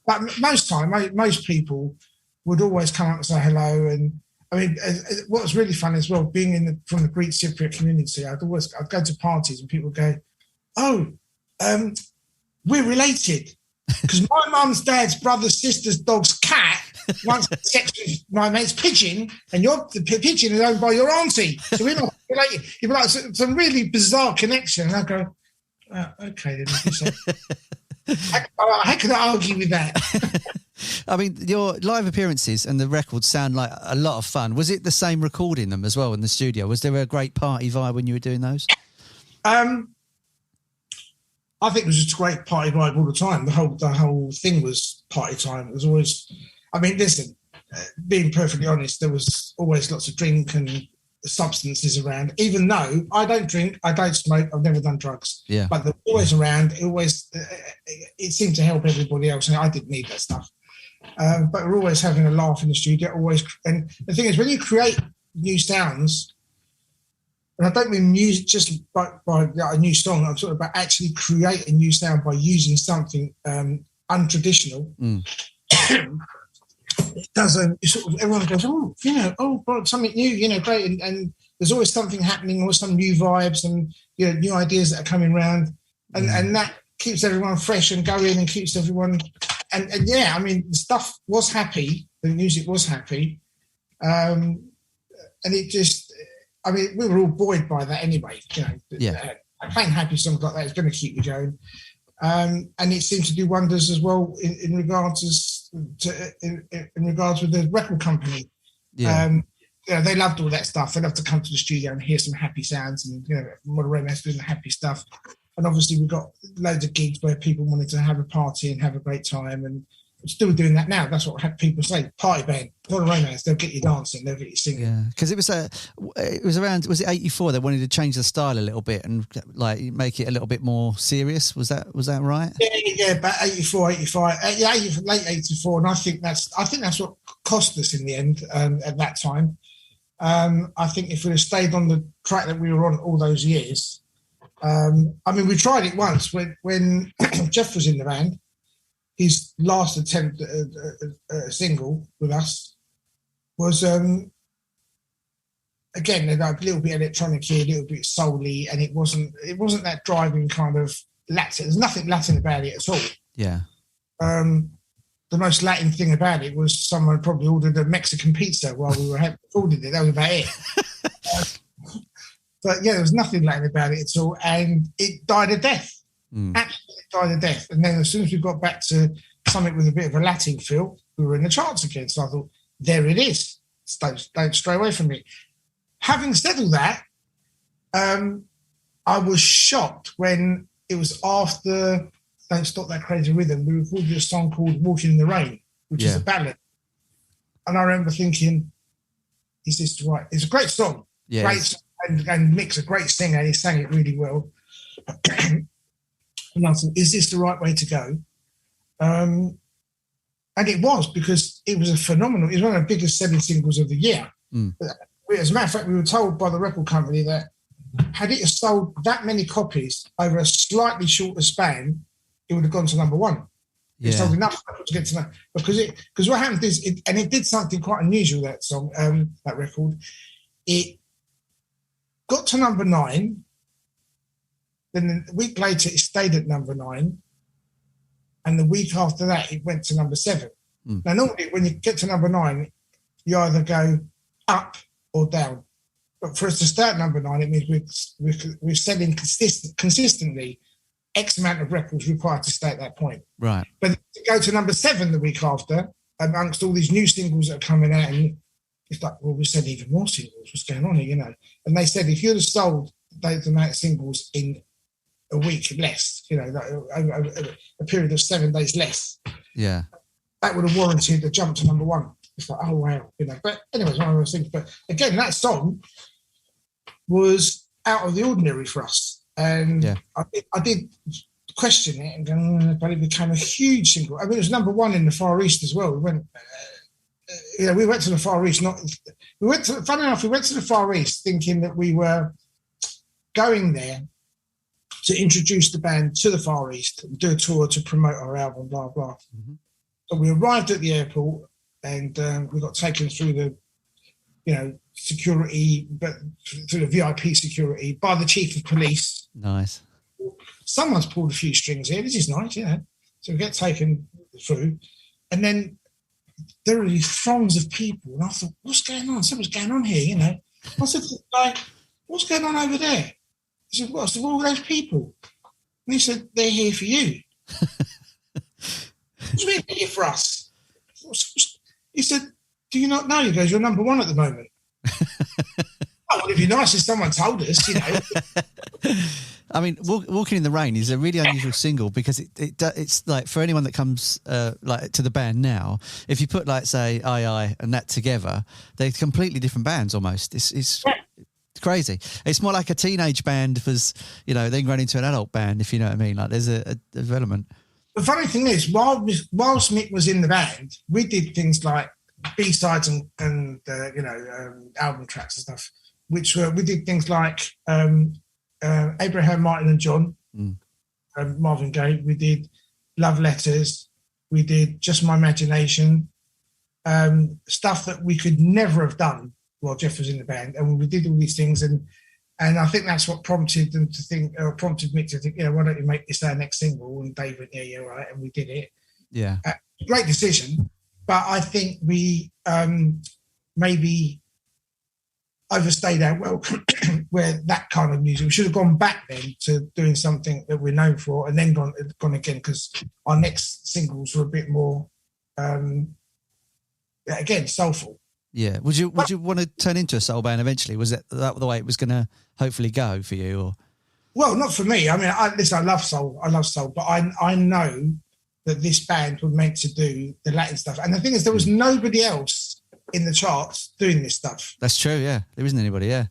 But most people would always come up and say hello. And I mean, what was really fun as well, being from the Greek Cypriot community, I'd go to parties and people would go, oh, we're related. Because my mum's dad's brother's sister's dog's cat once had sex with my mate's pigeon, and the pigeon is owned by your auntie. So we're not related. You'd be like, some really bizarre connection. And I go, okay, then. How can I argue with that? I mean, your live appearances and the records sound like a lot of fun. Was it the same recording them as well in the studio? Was there a great party vibe when you were doing those? I think it was just a great party vibe all the time. The whole thing was party time. It was always, I mean, listen, being perfectly honest, there was always lots of drink and substances around, even though I don't drink, I don't smoke, I've never done drugs. Yeah. But they're always around. It seemed to help everybody else, and I didn't need that stuff. But we're always having a laugh in the studio, always. And the thing is, when you create new sounds, and I don't mean music just by a new song, I'm talking about actually create a new sound by using something untraditional. It doesn't, sort of, everyone goes, something new, great. And there's always something happening, or some new vibes and, new ideas that are coming around. And that keeps everyone fresh and going and keeps everyone. And the stuff was happy. The music was happy. And it just, we were all buoyed by that anyway. Playing happy songs like that is going to keep you going. And it seems to do wonders as well in regards with the record company. They loved all that stuff. They loved to come to the studio and hear some happy sounds, and Modern Romance doing the happy stuff. And obviously we've got loads of gigs where people wanted to have a party and have a great time, and we're still doing that now. That's what people say. Party band, Modern Romance. They'll get you dancing. They'll get you singing. Yeah, because it was around. Was it 84? They wanted to change the style a little bit and like make it a little bit more serious. Was that right? Yeah. About 84, 85. Late 84, and I think that's what cost us in the end. At that time, I think if we'd have stayed on the track that we were on all those years. We tried it once when Jeff was in the band. His last attempt at a single with us was, again, a little bit electronic, a little bit soul-y, and it wasn't that driving kind of Latin. There's nothing Latin about it at all. Yeah. The most Latin thing about it was someone probably ordered a Mexican pizza while we were ordered it. That was about it. But there was nothing Latin about it at all, and it died a death. Absolutely died a death. And then as soon as we got back to something with a bit of a Latin feel, we were in the charts again. So I thought, there it is. Don't stray away from it. Having said all that, I was shocked when it was after Don't Stop That Crazy Rhythm. We recorded a song called Walking in the Rain, which is a ballad. And I remember thinking, is this right? It's a great song. Yeah, great song. And Mick's a great singer. He sang it really well. And I thought, is this the right way to go? And it was, because it was it was one of the biggest selling singles of the year. As a matter of fact, we were told by the record company that had it sold that many copies over a slightly shorter span, it would have gone to number one. It sold enough to get to number, because what happened is, it did something quite unusual, that song, that record. It got to number 9. Then a week later, it stayed at number 9. And the week after that, it went to number 7. Now, normally, when you get to number 9, you either go up or down. But for us to start at number 9, it means we're selling consistently X amount of records required to stay at that point. Right. But to go to number 7 the week after, amongst all these new singles that are coming out, and it's like, well, we said even more singles. What's going on here, And they said, if you'd have sold those amount of singles in a week less, a period of 7 days less, that would have warranted a jump to number 1. It's like, oh, wow. But anyway, it's one of those things. But again, that song was out of the ordinary for us. And I did question it, but it became a huge single. It was number 1 in the Far East as well. We went... we went to the Far East. Funny enough, we went to the Far East thinking that we were going there to introduce the band to the Far East, and do a tour to promote our album, blah, blah. So we arrived at the airport, and we got taken through the, security, but through the VIP security by the chief of police. Nice. Someone's pulled a few strings here. This is nice, So we get taken through, and then there are these throngs of people, and I thought, what's going on? Something's going on here, I said, what's going on over there? He said, what's all those people? And he said, they're here for you. What do you mean they're here for us? He said, do you not know? He goes, you're number 1 at the moment. Oh, well, it'd be nice if someone told us, I mean, Walking in the Rain is a really unusual single, because it's like, for anyone that comes like to the band now, if you put, like, say, I and that together, they're completely different bands almost. It's crazy. It's more like a teenage band was, then grown into an adult band, if you know what I mean. Like there's a development. The funny thing is, whilst Mick was in the band, we did things like B-sides and album tracks and stuff, we did things like Abraham, Martin and John, Marvin Gaye. We did Love Letters. We did Just My Imagination, stuff that we could never have done while Jeff was in the band. And we did all these things, and I think that's what prompted them to think, or prompted Mick to think, why don't you make this our next single? And Dave went, yeah, right, and we did it. Yeah, great decision, but I think we maybe overstayed our welcome where that kind of music. We should have gone back then to doing something that we're known for, and then gone again, because our next singles were a bit more, again, soulful. Yeah. Would you want to turn into a soul band eventually? Was that the way it was going to hopefully go for you? Or? Well, not for me. I mean, listen, I love soul, but I know that this band were meant to do the Latin stuff. And the thing is, there was nobody else in the charts doing this stuff. That's true, yeah. There isn't anybody, yeah.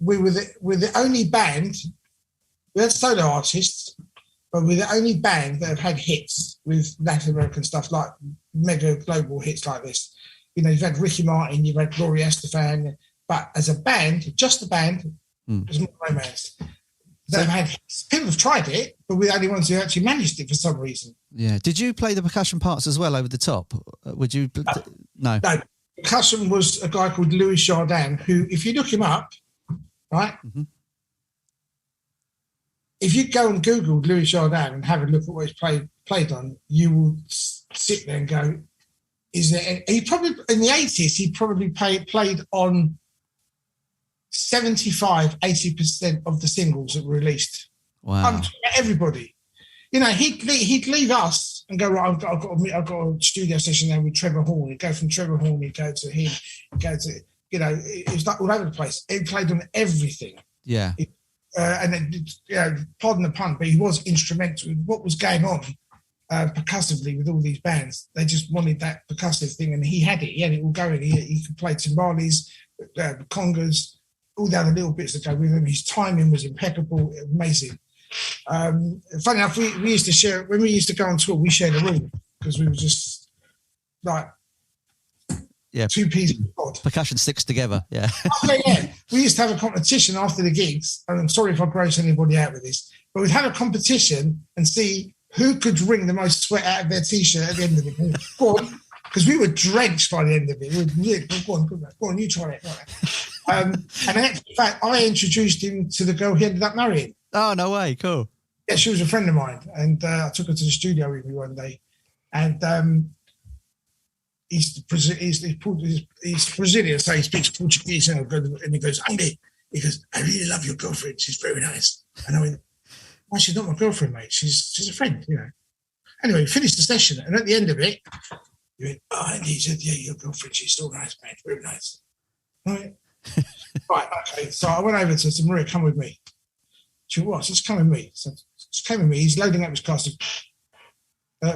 We were the only band. We had solo artists, but we're the only band that have had hits with Latin American stuff, like mega global hits like this. You've had Ricky Martin, you've had Gloria Estefan, but as a band, just a band, there's more romance. They've had hits. People have tried it, but we're the only ones who actually managed it for some reason. Yeah. Did you play the percussion parts as well over the top? Would you? No. No. Percussion was a guy called Louis Jardin, who, if you look him up, right? Mm-hmm. If you go and Google Louis Jardin and have a look at what he's played on, you will sit there and go, is there? He probably in the 80s he probably played on 75-80% of the singles that were released. Wow! Everybody, he'd leave us and go, right, I've got a studio session there with Trevor Horn. He'd go from Trevor Horn, he'd go to him, he'd go to it was like all over the place. He played on everything. Yeah. And pardon the pun, but he was instrumental in what was going on percussively with all these bands. They just wanted that percussive thing, and he had it. He had it all going. He could play timbales, congas, all the other little bits that go with him. His timing was impeccable, amazing. Funny enough, we used to share, when we used to go on tour, we shared a room because we were just like two peas in a pod. Percussion sticks together, yeah. Yeah. We used to have a competition after the gigs, and I'm sorry if I gross anybody out with this, but we'd have a competition and see who could wring the most sweat out of their T-shirt at the end of it. Go on, because we were drenched by the end of it. Go on, you try it. And in fact, I introduced him to the girl he ended up marrying. Oh, no way, cool. Yeah, she was a friend of mine, and I took her to the studio with me one day, and he's Brazilian, so he speaks Portuguese, and he goes, Andy, he goes, I really love your girlfriend, she's very nice. And I went, well, she's not my girlfriend, mate, she's a friend, Anyway, we finished the session, and at the end of it, he went, oh, Andy, he said, yeah, your girlfriend, she's so nice, mate, very nice. Right, okay, so I went over to said, Maria, come with me. She went, what? Just come with me. So just came with me. He's loading up his car. So,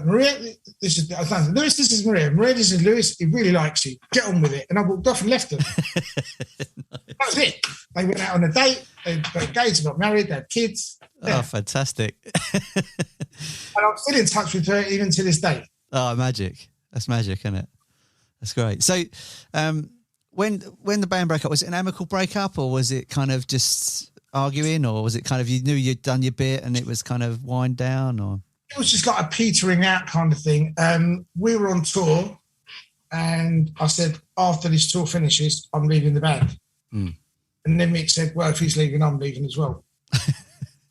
Maria, this is Lewis. This is Maria. Maria, this is Lewis. He really likes you. Get on with it. And I walked off and left them. That was it. They went out on a date. They got engaged. Got married. They had kids. Yeah. Oh, fantastic! And I'm still in touch with her even to this day. Oh, magic! That's magic, isn't it? That's great. So, when the band broke up, was it an amicable breakup, or was it kind of just arguing, or was it kind of you knew you'd done your bit and it was kind of wind down? Or it was just like a petering out kind of thing. We were on tour, and I said, after this tour finishes, I'm leaving the band. And then Mick said, well, if he's leaving, I'm leaving as well.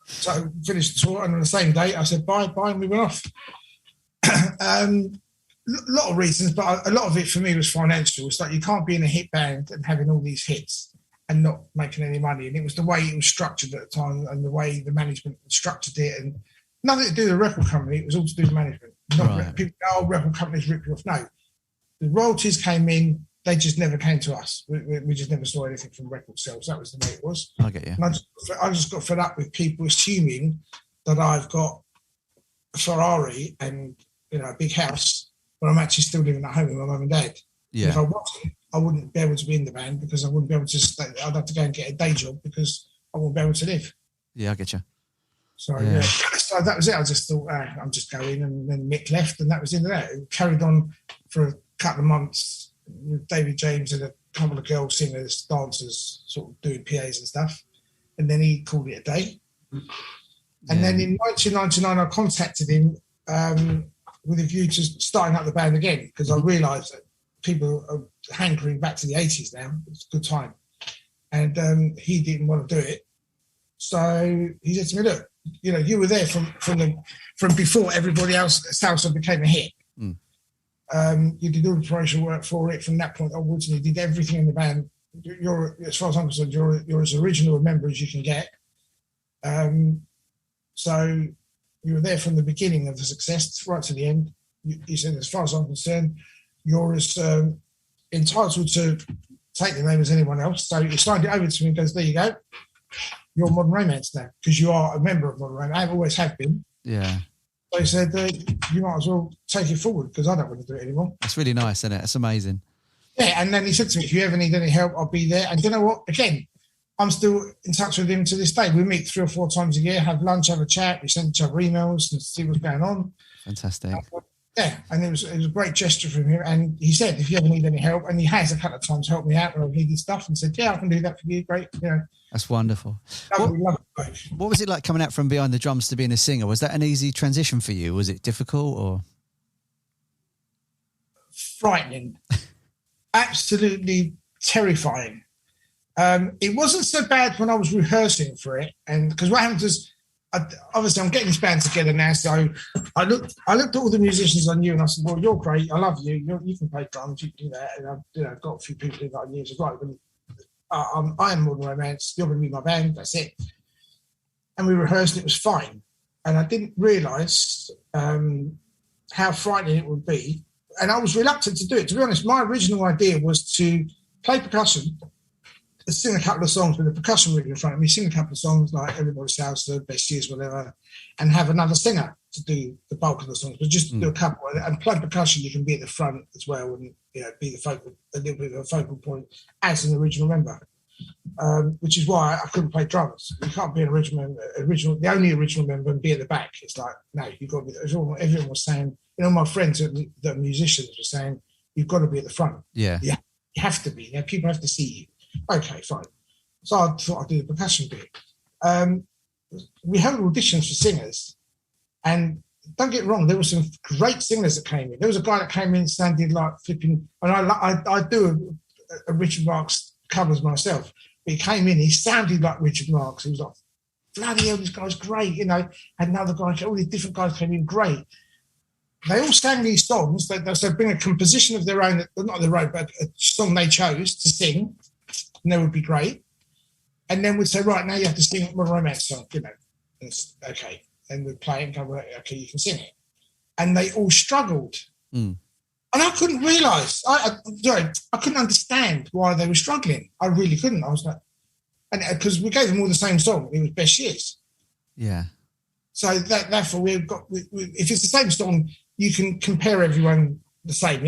So I finished the tour, and on the same day I said bye, and we went off. A lot of reasons, but a lot of it for me was financial. It's like you can't be in a hit band and having all these hits and not making any money. And it was the way it was structured at the time and the way the management structured it, and nothing to do with the record company. It was all to do with management. Not people, record companies rip you off. No, the royalties came in. They just never came to us. We just never saw anything from record sales. That was the way it was. I get you. And I just got fed up with people assuming that I've got a Ferrari and a big house, but I'm actually still living at home with my mum and dad. Yeah. If I wasn't, I wouldn't be able to be in the band because I wouldn't be able to stay. I'd have to go and get a day job because I wouldn't be able to live. Yeah, I get you. So, so that was it. I just thought, I'm just going. And then Mick left, and that was the end of that. It carried on for a couple of months with David James and a couple of girl singers, dancers, sort of doing PAs and stuff. And then he called it a day. And then in 1999, I contacted him with a view to starting up the band again, because I realised that people are hankering back to the 80s now. It's a good time. And he didn't want to do it. So he said to me, look, you know, you were there from before everybody else, salsa became a hit. You did all the promotional work for it from that point onwards, and you did everything in the band. You're, as far as I'm concerned, you're as original a member as you can get. So you were there from the beginning of the success right to the end. You said, as far as I'm concerned, you're as entitled to take the name as anyone else. So he signed it over to me and goes, there you go. You're Modern Romance now, because you are a member of Modern Romance. I always have been. Yeah. So he said, you might as well take it forward because I don't want to do it anymore. That's really nice, isn't it? It's amazing. Yeah, and then he said to me, if you ever need any help, I'll be there. And you know what? Again, I'm still in touch with him to this day. We meet 3 or 4 times a year, have lunch, have a chat. We send each other emails and see what's going on. Fantastic. Yeah, and it was a great gesture from him. And he said, if you ever need any help, and he has a couple of times helped me out when I've needed stuff, and said, yeah, I can do that for you. Great, you know. That's wonderful. Lovely. What was it like coming out from behind the drums to being a singer? Was that an easy transition for you? Was it difficult or? Frightening. Absolutely terrifying. It wasn't so bad when I was rehearsing for it, and because what happened was, obviously I'm getting this band together now, so I looked at all the musicians I knew, and I said, well, you're great, I love you, you can play drums, you can do that, and I've got a few people that I knew, so right, I am Modern Romance, you're going to be my band, that's it. And we rehearsed, it was fine, and I didn't realise how frightening it would be, and I was reluctant to do it. To be honest, my original idea was to play percussion, sing a couple of songs with the percussion really in front of me, sing a couple of songs like Everybody's Salsa, Best Years, whatever, and have another singer to do the bulk of the songs, but just do a couple. And play percussion, you can be at the front as well, and be a little bit of a focal point as an original member, which is why I couldn't play drums. You can't be the only original member and be at the back. It's like, no, you've got to be. Everyone was saying, my friends that are musicians were saying, you've got to be at the front. Yeah. You have to be. People have to see you. Okay, fine. So I thought I'd do the percussion bit. We held auditions for singers, and don't get wrong, there were some great singers that came in. There was a guy that came in sounded like flipping, and I do a Richard Marx covers myself, but he came in, he sounded like Richard Marx. He was like, bloody hell, this guy's great, Had another guy, all these different guys came in, great. They all sang these songs. They bring a composition of their own, not their own, but a song they chose to sing, and that would be great. And then we'd say, right, now you have to sing a romance song, It's, okay. And we'd play it and go, okay, you can sing it. And they all struggled. And I couldn't realise, I couldn't understand why they were struggling. I really couldn't. I was like, and because we gave them all the same song, it was Best Years. Yeah. So therefore, if it's the same song, you can compare everyone the same,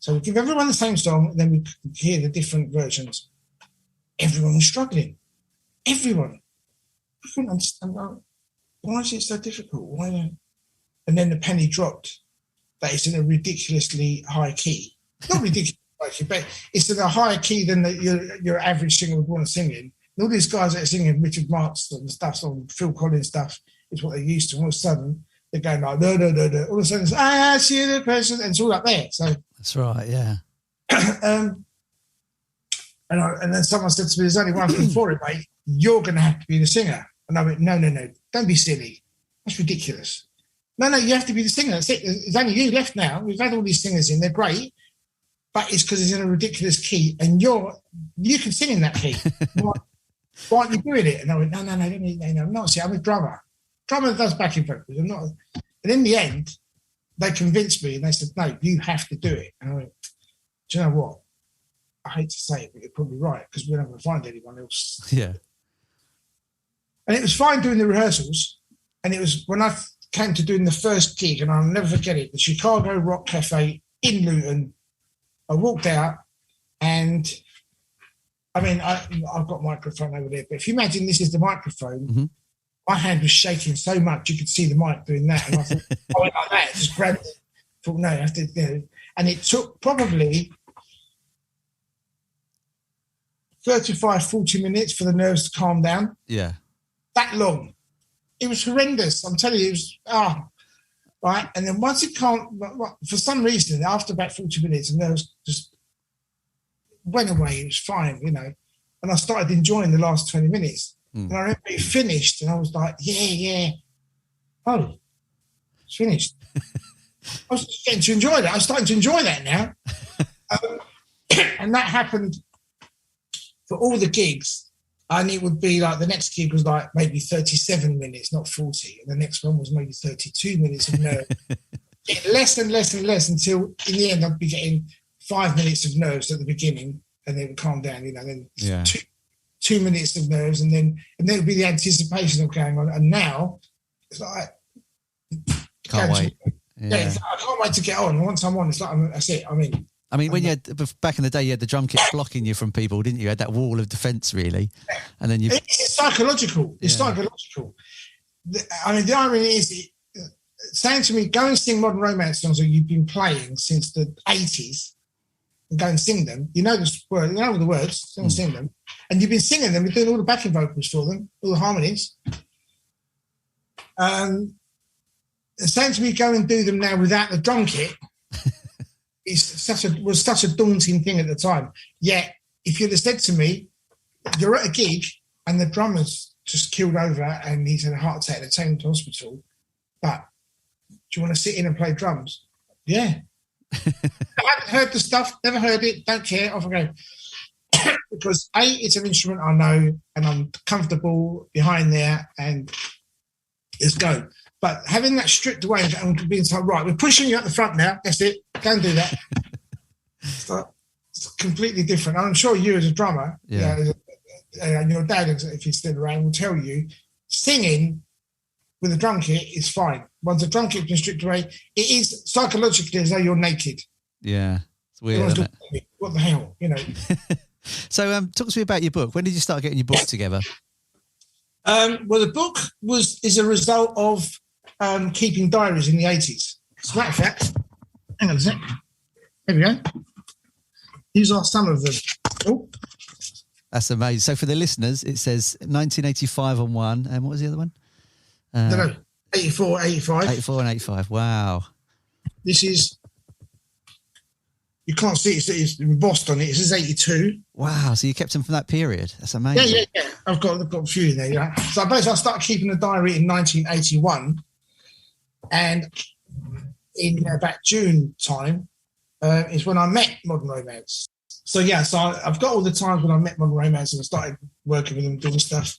So we give everyone the same song, and then we hear the different versions. Everyone was struggling. Everyone. I couldn't understand why is it so difficult? Why? And then the penny dropped that it's in a ridiculously high key. Not ridiculously high key, but it's in a higher key than your average singer would want to sing in. And all these guys that are singing Richard Marx and stuff, on Phil Collins stuff, is what they're used to. All of a sudden, they're going like, no. All of a sudden, it's, I see the person, and it's all up there. So that's right, yeah. And then someone said to me, there's only one thing for it, mate. You're going to have to be the singer. And I went, no. Don't be silly. That's ridiculous. No, you have to be the singer. That's it. There's only you left now. We've had all these singers in. They're great. But it's because it's in a ridiculous key. And you can sing in that key. Why aren't you doing it? And I went, no, I'm not. I'm a drummer. Drummer does backing vocals. I'm not. And in the end, they convinced me and they said, no, you have to do it. And I went, do you know what? I hate to say it, but you're probably right, because we're not going to find anyone else. Yeah. And it was fine doing the rehearsals. And it was when I came to doing the first gig, and I'll never forget it, the Chicago Rock Cafe in Luton. I walked out And I mean, I've got a microphone over there, but if you imagine this is the microphone, my hand was shaking so much you could see the mic doing that. And I thought, I went like that, just grabbed it. Thought, no, I have to, And it took probably 35, 40 minutes for the nerves to calm down. Yeah. That long. It was horrendous. I'm telling you, it was, right. And then once it calmed, for some reason, after about 40 minutes, the nerves just went away. It was fine, And I started enjoying the last 20 minutes. And I remember it finished, and I was like, yeah. Oh, it's finished. I was just getting to enjoy that. I was starting to enjoy that now. And that happened for all the gigs. And it would be like the next gig was like maybe 37 minutes, not 40. And the next one was maybe 32 minutes of nerves. Less and less and less until in the end I'd be getting 5 minutes of nerves at the beginning, and they would calm down, Then 2 minutes of nerves, and then it would be the anticipation of going on. And now it's like can't wait. I can't wait to get on. Once I'm on, it's like that's it. I mean, when you had back in the day, you had the drum kit blocking you from people, didn't you? You had that wall of defence, really, and then it's psychological. It's psychological. The irony is, saying to me, "Go and sing modern romance songs that you've been playing since the '80s, and go and sing them. You know the word, you know the words. Go and sing them, and you've been singing them. You're doing all the backing vocals for them, all the harmonies." Saying to me, "Go and do them now without the drum kit." was such a daunting thing at the time. Yet, if you'd have said to me, "You're at a gig and the drummer's just killed over and he's had a heart attack and taken him to hospital, but do you want to sit in and play drums?" Yeah. I haven't heard the stuff, never heard it, don't care, off I go. Because A, it's an instrument I know and I'm comfortable behind there, and let's go. But having that stripped away and being told, right, we're pushing you at the front now, that's it, go and do that. It's completely different. I'm sure you as a drummer, and your dad, if he's still around, will tell you, singing with a drum kit is fine. Once the drum kit's been stripped away, it is psychologically as though you're naked. Yeah, it's weird, isn't it? What the hell, So talk to me about your book. When did you start getting your book together? Well, the book is a result of keeping diaries in the 80s. As a matter of fact, hang on a sec. There we go. These are some of them. Oh. That's amazing. So for the listeners, it says 1985 on one, and what was the other one? No, 84, 85. 84 and 85. Wow. This is, you can't see it, it's embossed on it. This is 82. Wow. So you kept them from that period. That's amazing. Yeah. I've got a few in there. Yeah. So basically, I started keeping a diary in 1981, and in about June time is when I met Modern Romance. So I've got all the times when I met Modern Romance and I started working with them, doing stuff.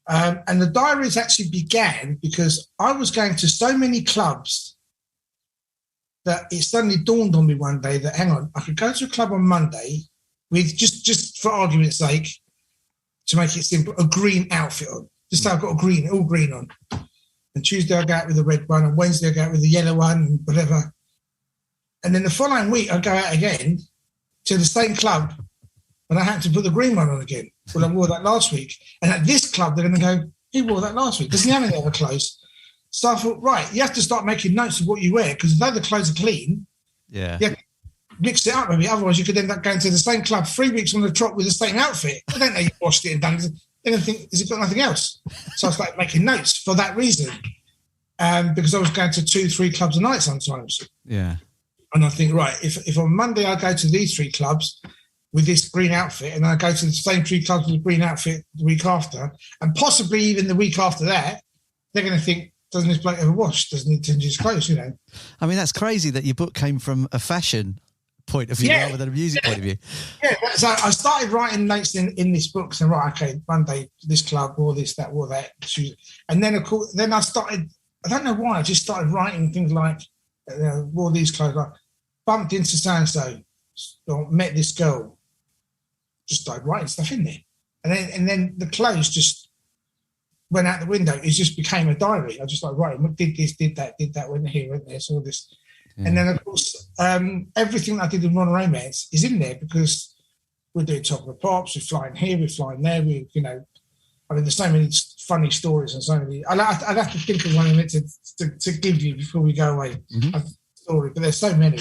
And the diaries actually began because I was going to so many clubs that it suddenly dawned on me one day that, hang on, I could go to a club on Monday with, just for argument's sake, to make it simple, a green outfit on. Just so I've got all green on. And Tuesday I go out with the red one, and Wednesday I go out with the yellow one, and whatever. And then the following week I go out again to the same club, and I had to put the green one on again. Well, I wore that last week. And at this club, they're going to go, "He wore that last week. Doesn't he have any other clothes?" So I thought, right, you have to start making notes of what you wear, because though the clothes are clean, you have to mix it up maybe. Otherwise, you could end up going to the same club 3 weeks on the trot with the same outfit. I don't know you washed it and done it. They're going to think, has it got nothing else? So I started making notes for that reason, because I was going to 2-3 clubs a night sometimes. Yeah. And I think, right, if on Monday I go to these 3 clubs with this green outfit, and I go to the same 3 clubs with the green outfit the week after, and possibly even the week after that, they're going to think, doesn't this bloke ever wash? Doesn't he change his clothes, I mean, that's crazy that your book came from a fashion point of view rather than a music point of view. Yeah, so I started writing notes in this book, saying, right, okay, Monday, this club, or this, that, or that. And then, of course, I started, I don't know why, I just started writing things like, wore these clothes, like, bumped into so-and-so, or met this girl. Just started writing stuff in there. And then the clothes just went out the window. It just became a diary. I just started writing, did this, did that, went here, went there, saw this. And then, of course, everything I did in Modern Romance is in there because we're doing Top of the Pops, we're flying here, we're flying there, there's so many funny stories and so many. I'd have to think of one in it to give you before we go away. A story, but there's so many.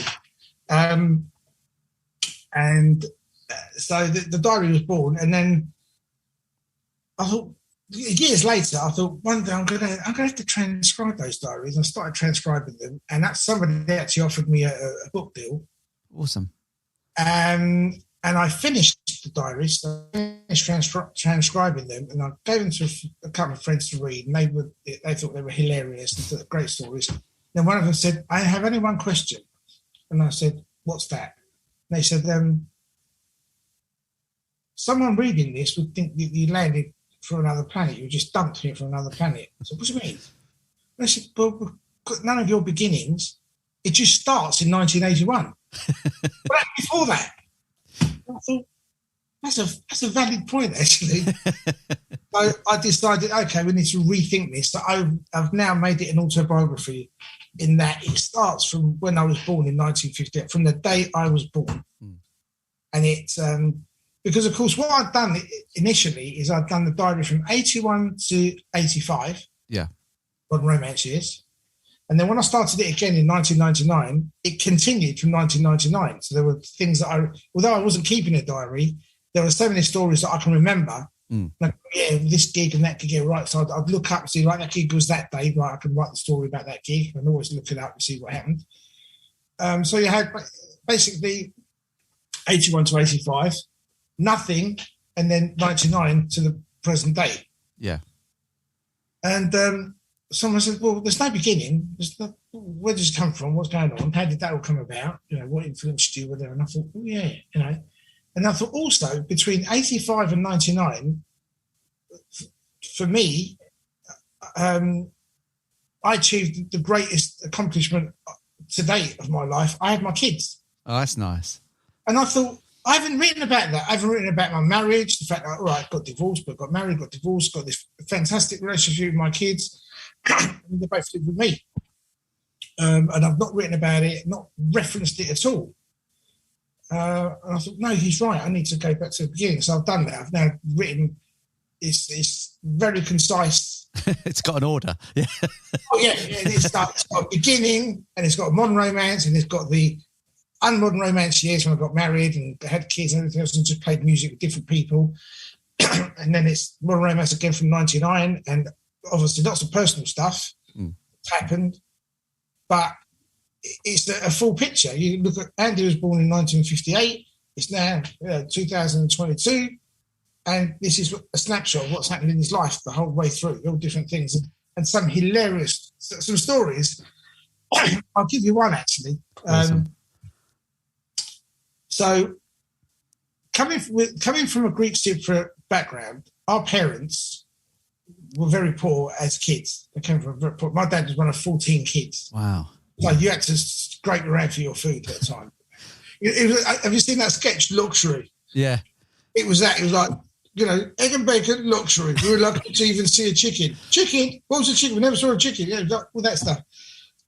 So the diary was born, and then I thought, years later, I thought one day I'm gonna have to transcribe those diaries. I started transcribing them, and that's somebody actually offered me a book deal. Awesome. And I finished the diaries, so I finished transcribing them, and I gave them to a couple of friends to read, and they thought they were hilarious and great stories. Then one of them said, "I have only one question," and I said, "What's that?" And they said, "Someone reading this would think that you landed for another planet. You just dumped here for another planet." I said, "What do you mean?" And I said, "Well, none of your beginnings. It just starts in 1981. But before that." I thought, that's a valid point, actually. So I decided, okay, we need to rethink this. So I've now made it an autobiography in that it starts from when I was born in 1958, from the day I was born. And it's because, of course, what I'd done initially is I'd done the diary from 81 to 85. Yeah. Modern Romance years. And then when I started it again in 1999, it continued from 1999. So there were things that although I wasn't keeping a diary, there were so many stories that I can remember. Like, this gig and that gig, right? So I'd look up and see, right, that gig was that day, right? I can write the story about that gig and always look it up and see what happened. So you had basically 81 to 85, nothing, and then 99 to the present day. Yeah. And someone said, "Well, there's no beginning. Where does it come from? What's going on? How did that all come about? What influenced you?" And I thought, "Oh, yeah, And I thought also between 85 and 99, for me, I achieved the greatest accomplishment to date of my life. I had my kids. Oh, that's nice. And I thought, I haven't written about that. I haven't written about my marriage, the fact that, all right, got divorced, but got married, got divorced, got this fantastic relationship with my kids. They both live with me. And I've not written about it, not referenced it at all. And I thought, no, he's right. I need to go back to the beginning. So I've done that. I've now written, it's very concise. It's got an order. Yeah. Oh, yeah. It's got a beginning, and it's got a modern romance, and it's got the unmodern romance years when I got married and had kids and everything else, and just played music with different people. And then it's modern romance again from 99, and obviously lots of personal stuff happened, but it's a full picture. You look at Andy was born in 1958. It's now 2022, and this is a snapshot of what's happened in his life the whole way through, all different things, and some hilarious, some stories. I'll give you one actually. Awesome. So, coming from a Greek Cypriot background, our parents were very poor as kids. They came from very poor. My dad was one of 14 kids. Wow. So you had to scrape around for your food at the time. Have you seen that sketch, Luxury? Yeah. It was that. It was like, egg and bacon, luxury. We were lucky to even see a chicken. Chicken? What was a chicken? We never saw a chicken. Yeah, all that stuff.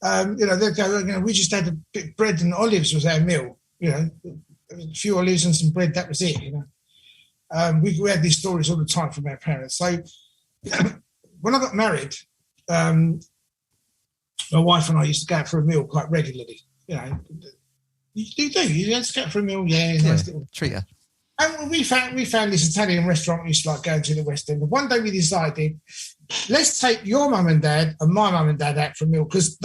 They'd go, we just had a bit of bread and olives was our meal. A few olives and some bread, that was it. We had these stories all the time from our parents. So when I got married, my wife and I used to go out for a meal quite regularly. You do. You had to go out for a meal, treat her. And we found this Italian restaurant we used to like going to in the West End. And one day we decided, let's take your mum and dad and my mum and dad out for a meal, because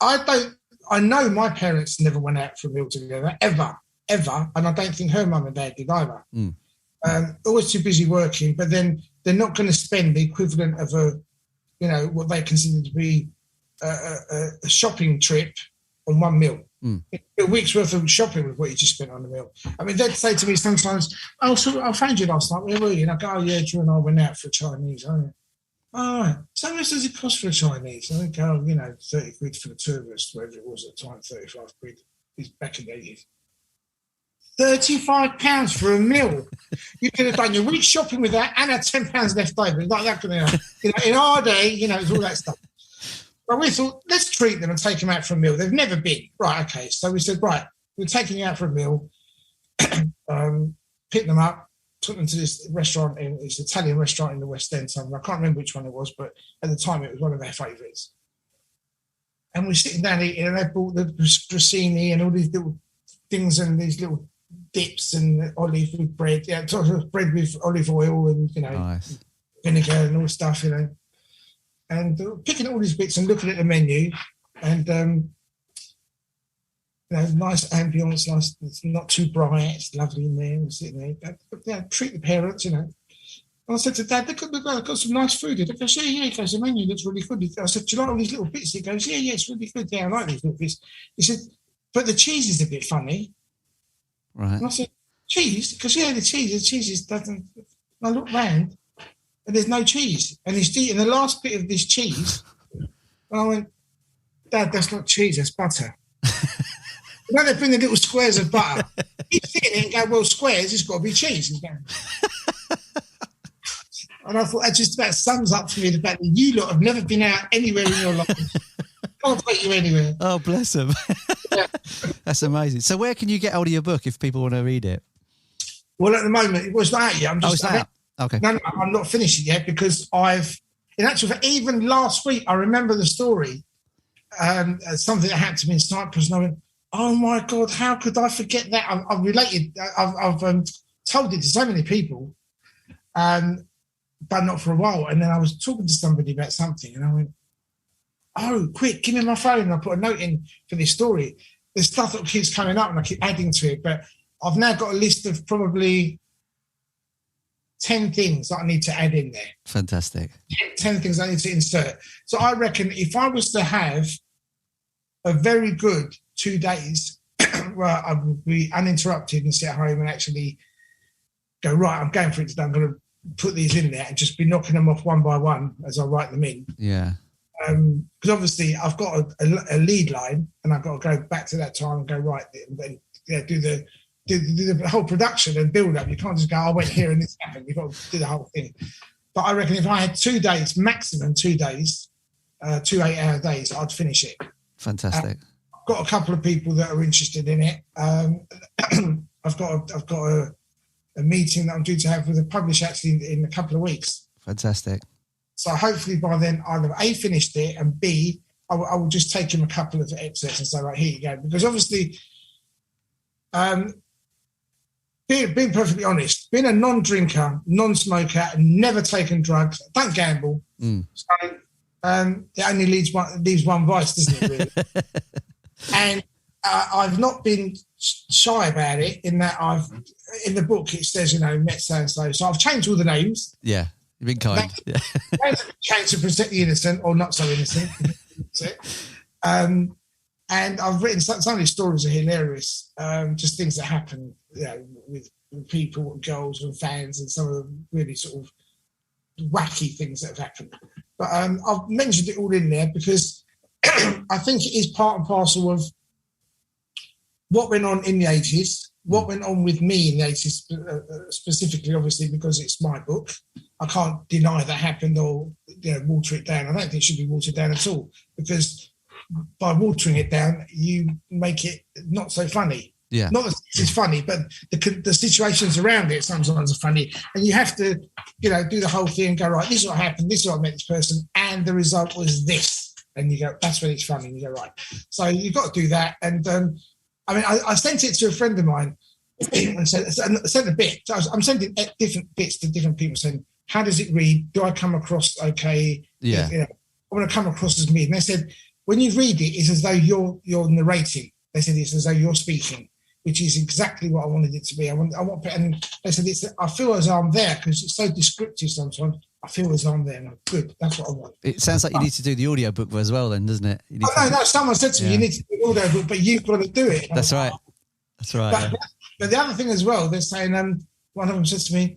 I know my parents never went out for a meal together ever, and I don't think her mum and dad did either. Always too busy working, but then they're not going to spend the equivalent of what they consider to be a shopping trip on one meal. A week's worth of shopping with what you just spent on the meal. I mean, they'd say to me sometimes, "Oh, so I found you last night. Where were you?" And I go, "Oh, yeah, Drew and I went out for Chinese." Oh, so much does it cost for a Chinese? I think, 30 quid for the two of us, whatever it was at the time, 35 quid. It's back in the 80s. £35 for a meal. You could have done your week shopping with that and had £10 left over. Like that, in our day, it's all that stuff. But we thought, let's treat them and take them out for a meal. They've never been. Right, okay. So we said, right, we're taking you out for a meal, picked them up, took them to this restaurant, it's an Italian restaurant in the West End somewhere. I can't remember which one it was, but at the time it was one of their favourites. And we're sitting down eating, and they bought the grissini and all these little things and these little dips and olive with bread, bread with olive oil and, nice. Vinegar and all stuff, and picking all these bits and looking at the menu and, nice ambience, nice, it's not too bright, it's lovely in there, we're sitting there, treat the parents, And I said to Dad, look, I've got some nice food. He goes, yeah, he goes, the menu looks really good. I said, do you like all these little bits? He goes, yeah, it's really good. Yeah, I like these little bits. He said, but the cheese is a bit funny. Right. And I said, cheese? Because, the cheese doesn't... I look round and there's no cheese. And he's eating the last bit of this cheese. And I went, Dad, that's not cheese, that's butter. They bring the little squares of butter. He's sitting there and go, well, squares, it's got to be cheese. He's going... And I thought that just about sums up for me the fact that you lot have never been out anywhere in your life. Can't take you anywhere. Oh, bless them. Yeah. That's amazing. So where can you get hold of your book if people want to read it? Well, at the moment, it was not out yet. It's not out? Okay. No, I'm not finished it yet because in actual fact, even last week, I remember the story, something that happened to me in Cyprus, and I went, oh my God, how could I forget that? I've told it to so many people, but not for a while. And then I was talking to somebody about something and I went, oh, quick, give me my phone. And I put a note in for this story. There's stuff that keeps coming up and I keep adding to it. But I've now got a list of probably 10 things that I need to add in there. Fantastic. 10 things I need to insert. So I reckon if I was to have a very good 2 days where I would be uninterrupted and sit at home and actually go, right, I'm going for it today. I'm going to put these in there and just be knocking them off one by one as I write them in. Yeah. Because obviously I've got a lead line and I've got to go back to that time and go, right, and then do the whole production and build up. You can't just go, I went here and this happened. You've got to do the whole thing. But I reckon if I had 2 days, maximum 2 days, 2 8-hour days, I'd finish it. Fantastic. I've got a couple of people that are interested in it. I've got a meeting that I'm due to have with a publisher actually in a couple of weeks. Fantastic. So hopefully by then either A, finished it, and B, I will just take him a couple of excerpts and say, right, here you go. Because obviously, being perfectly honest, being a non-drinker, non-smoker, and never taken drugs, don't gamble. So it only leaves one vice, doesn't it, really? And I've not been shy about it in that in the book it says, met so-and-so. So I've changed all the names. Yeah, you've been kind. Changed to protect the innocent or not so innocent. And I've written some of these stories are hilarious, just things that happen, with people and girls and fans and some of the really sort of wacky things that have happened. But I've mentioned it all in there because I think it is part and parcel of what went on in the 80s, what went on with me in the 80s, specifically, obviously, because it's my book. I can't deny that happened or water it down. I don't think it should be watered down at all because by watering it down, you make it not so funny. Yeah. Not that it's funny, but the situations around it sometimes are funny. And you have to, do the whole thing and go, right, this is what happened, this is what I met this person, and the result was this. And you go, that's when it's funny. And you go, right. So you've got to do that. And I sent it to a friend of mine and sent a bit. So I'm sending different bits to different people saying, how does it read? Do I come across okay? Yeah. I want to come across as me. And they said, when you read it, it's as though you're narrating. They said it's as though you're speaking, which is exactly what I wanted it to be. And they said, I feel as though I'm there because it's so descriptive sometimes. I feel as though I'm there. And I'm good. That's what I want. It sounds like you need to do the audio book as well then, doesn't it? No. Someone said to me, you need to do the audio book, but you've got to do it. That's right. That's right. But the other thing as well, they're saying, one of them says to me,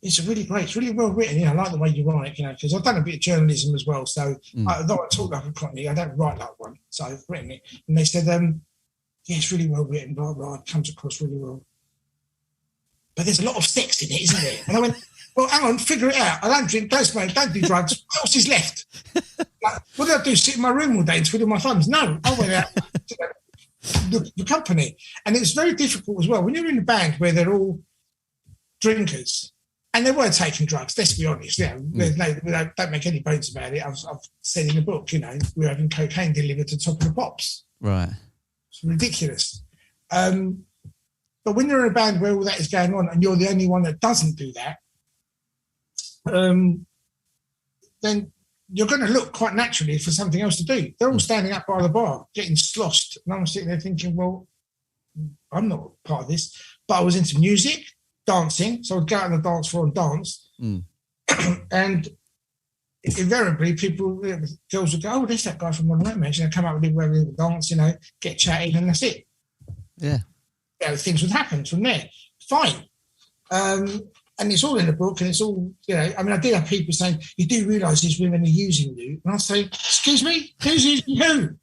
it's really great. It's really well written. I like the way you write, because I've done a bit of journalism as well. So though I talk like a cockney, I don't write like one. So I've written it. And they said, yeah, it's really well written, blah, blah. It comes across really well. But there's a lot of sex in it, isn't there? And I went, well, hang on, figure it out. I don't drink, don't smoke, don't do drugs. What else is left? What did I do? Sit in my room all day and twiddle my thumbs? No, I went out to the company. And it was very difficult as well. When you're in a band where they're all drinkers, and they weren't taking drugs, let's be honest. Don't make any bones about it. I've said in the book, we're having cocaine delivered to the top of the pops. Right. It's ridiculous. But when you're in a band where all that is going on and you're the only one that doesn't do that, then you're going to look quite naturally for something else to do. They're all standing up by the bar, getting sloshed. And I'm sitting there thinking, well, I'm not part of this. But I was into music, dancing, so I'd go out on the dance floor and dance. And invariably, girls would go, oh, there's that guy from Modern Romance. Come up with a little dance, get chatting, and that's it. Yeah. Things would happen from there. Fine. And it's all in the book, and it's all, I did have people saying, you do realise these women are using you. And I say, excuse me, who's using who?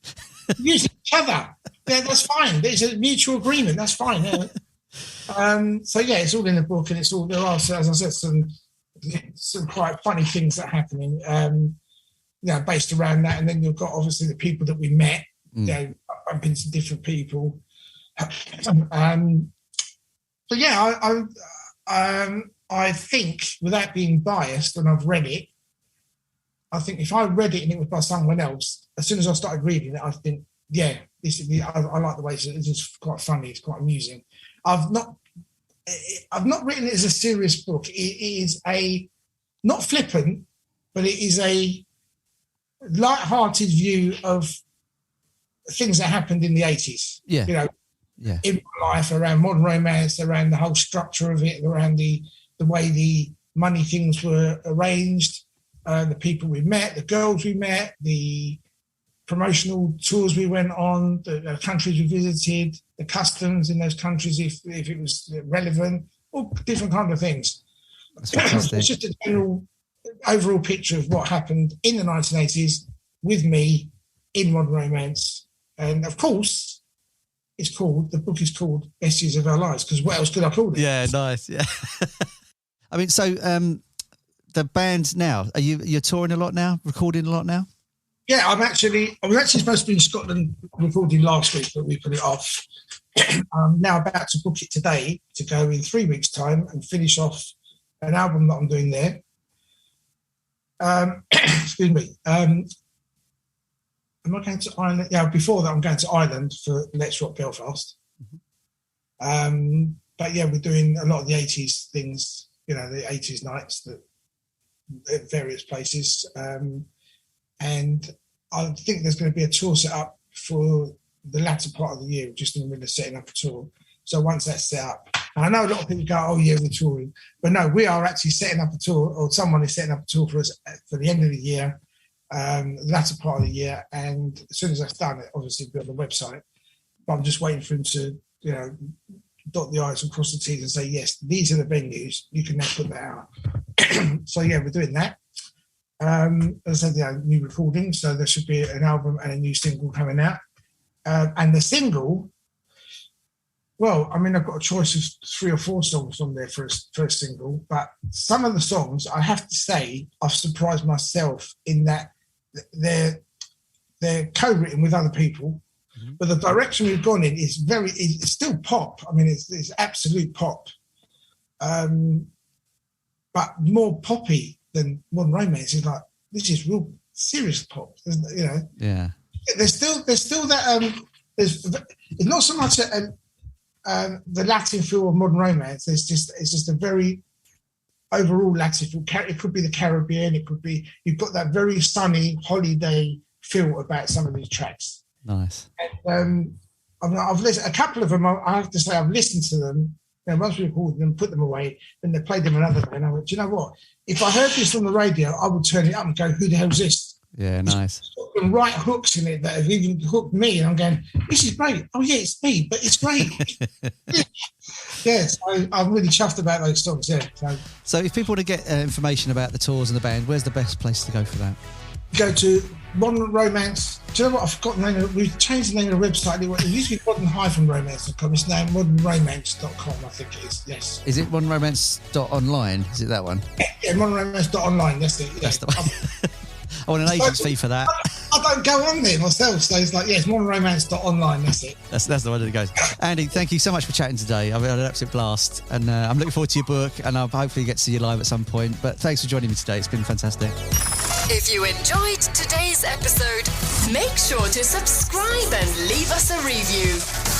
Using each other. Yeah, that's fine. There's a mutual agreement. That's fine. Yeah. It's all in the book, and it's all, there are, as I said, some quite funny things that are happening, based around that. And then you've got, obviously, the people that we met, I've been to different people. I think, without being biased, and I've read it, I think if I read it and it was by someone else, as soon as I started reading it, I think, I like the way it's just quite funny, it's quite amusing. I've not written it as a serious book. It is not flippant, but it is a light-hearted view of things that happened in the 80s. Yeah. In my life, around Modern Romance, around the whole structure of it, around the way the money things were arranged, the people we met, the girls we met, the promotional tours we went on, the countries we visited, the customs in those countries, if it was relevant, all different kind of things. It's just a general overall picture of what happened in the 1980s with me in Modern Romance. And of course, the book is called Best Years of Our Lives, because what else could I call it? Yeah, nice. Yeah. The band now, you're touring a lot now, recording a lot now? Yeah, I was actually supposed to be in Scotland recording last week, but we put it off. I'm now about to book it today to go in 3 weeks' time and finish off an album that I'm doing there. Excuse me. Am I going to Ireland? Yeah, before that, I'm going to Ireland for Let's Rock Belfast. But yeah, we're doing a lot of the 80s things, the 80s nights at various places. And I think there's going to be a tour set up for the latter part of the year, just in the middle of setting up a tour. So once that's set up, and I know a lot of people go, oh yeah, we're touring. But no, we are actually setting up a tour, or someone is setting up a tour for us for the end of the year, the latter part of the year. And as soon as that's done, it obviously will be on the website. But I'm just waiting for him to, dot the I's and cross the T's and say, yes, these are the venues. You can now put that out. So yeah, we're doing that. As I said, new recording, so there should be an album and a new single coming out. And the single, I've got a choice of 3 or 4 songs on there for a single, but some of the songs, I have to say, I've surprised myself in that they're co-written with other people, but the direction we've gone in is it's still pop. It's absolute pop, but more poppy than Modern Romance. Is like, this is real serious pop, Yeah. There's still that it's not so much the Latin feel of Modern Romance. It's just a very overall Latin feel. It could be the Caribbean. It could be, you've got that very sunny holiday feel about some of these tracks. Nice. And I've listened a couple of them. I have to say I've listened to them. Once we recorded them, put them away, then they played them another day, and I went, do you know what? If I heard this on the radio, I would turn it up and go, who the hell's this? Yeah, nice. There's some right hooks in it that have even hooked me, and I'm going, this is great. Oh yeah, it's me, but it's great. Yeah, so I'm really chuffed about those songs. Yeah. So if people want to get information about the tours and the band, where's the best place to go for that? Go to Modern Romance. Do you know what? I've forgotten the name. We've changed the name of the website. It used to be modern-romance.com. It's now modernromance.com, I think it is. Yes. Is it modernromance.online? Is it that one? Yeah, modernromance.online. That's it. Yeah. That's the one. I want an agent's fee for that. I don't go on there myself, so it's like, yes, modernromance.online, that's it. That's the one that goes. Andy, thank you so much for chatting today. I've had an absolute blast, and I'm looking forward to your book, and I'll hopefully get to see you live at some point. But thanks for joining me today. It's been fantastic. If you enjoyed today's episode, make sure to subscribe and leave us a review.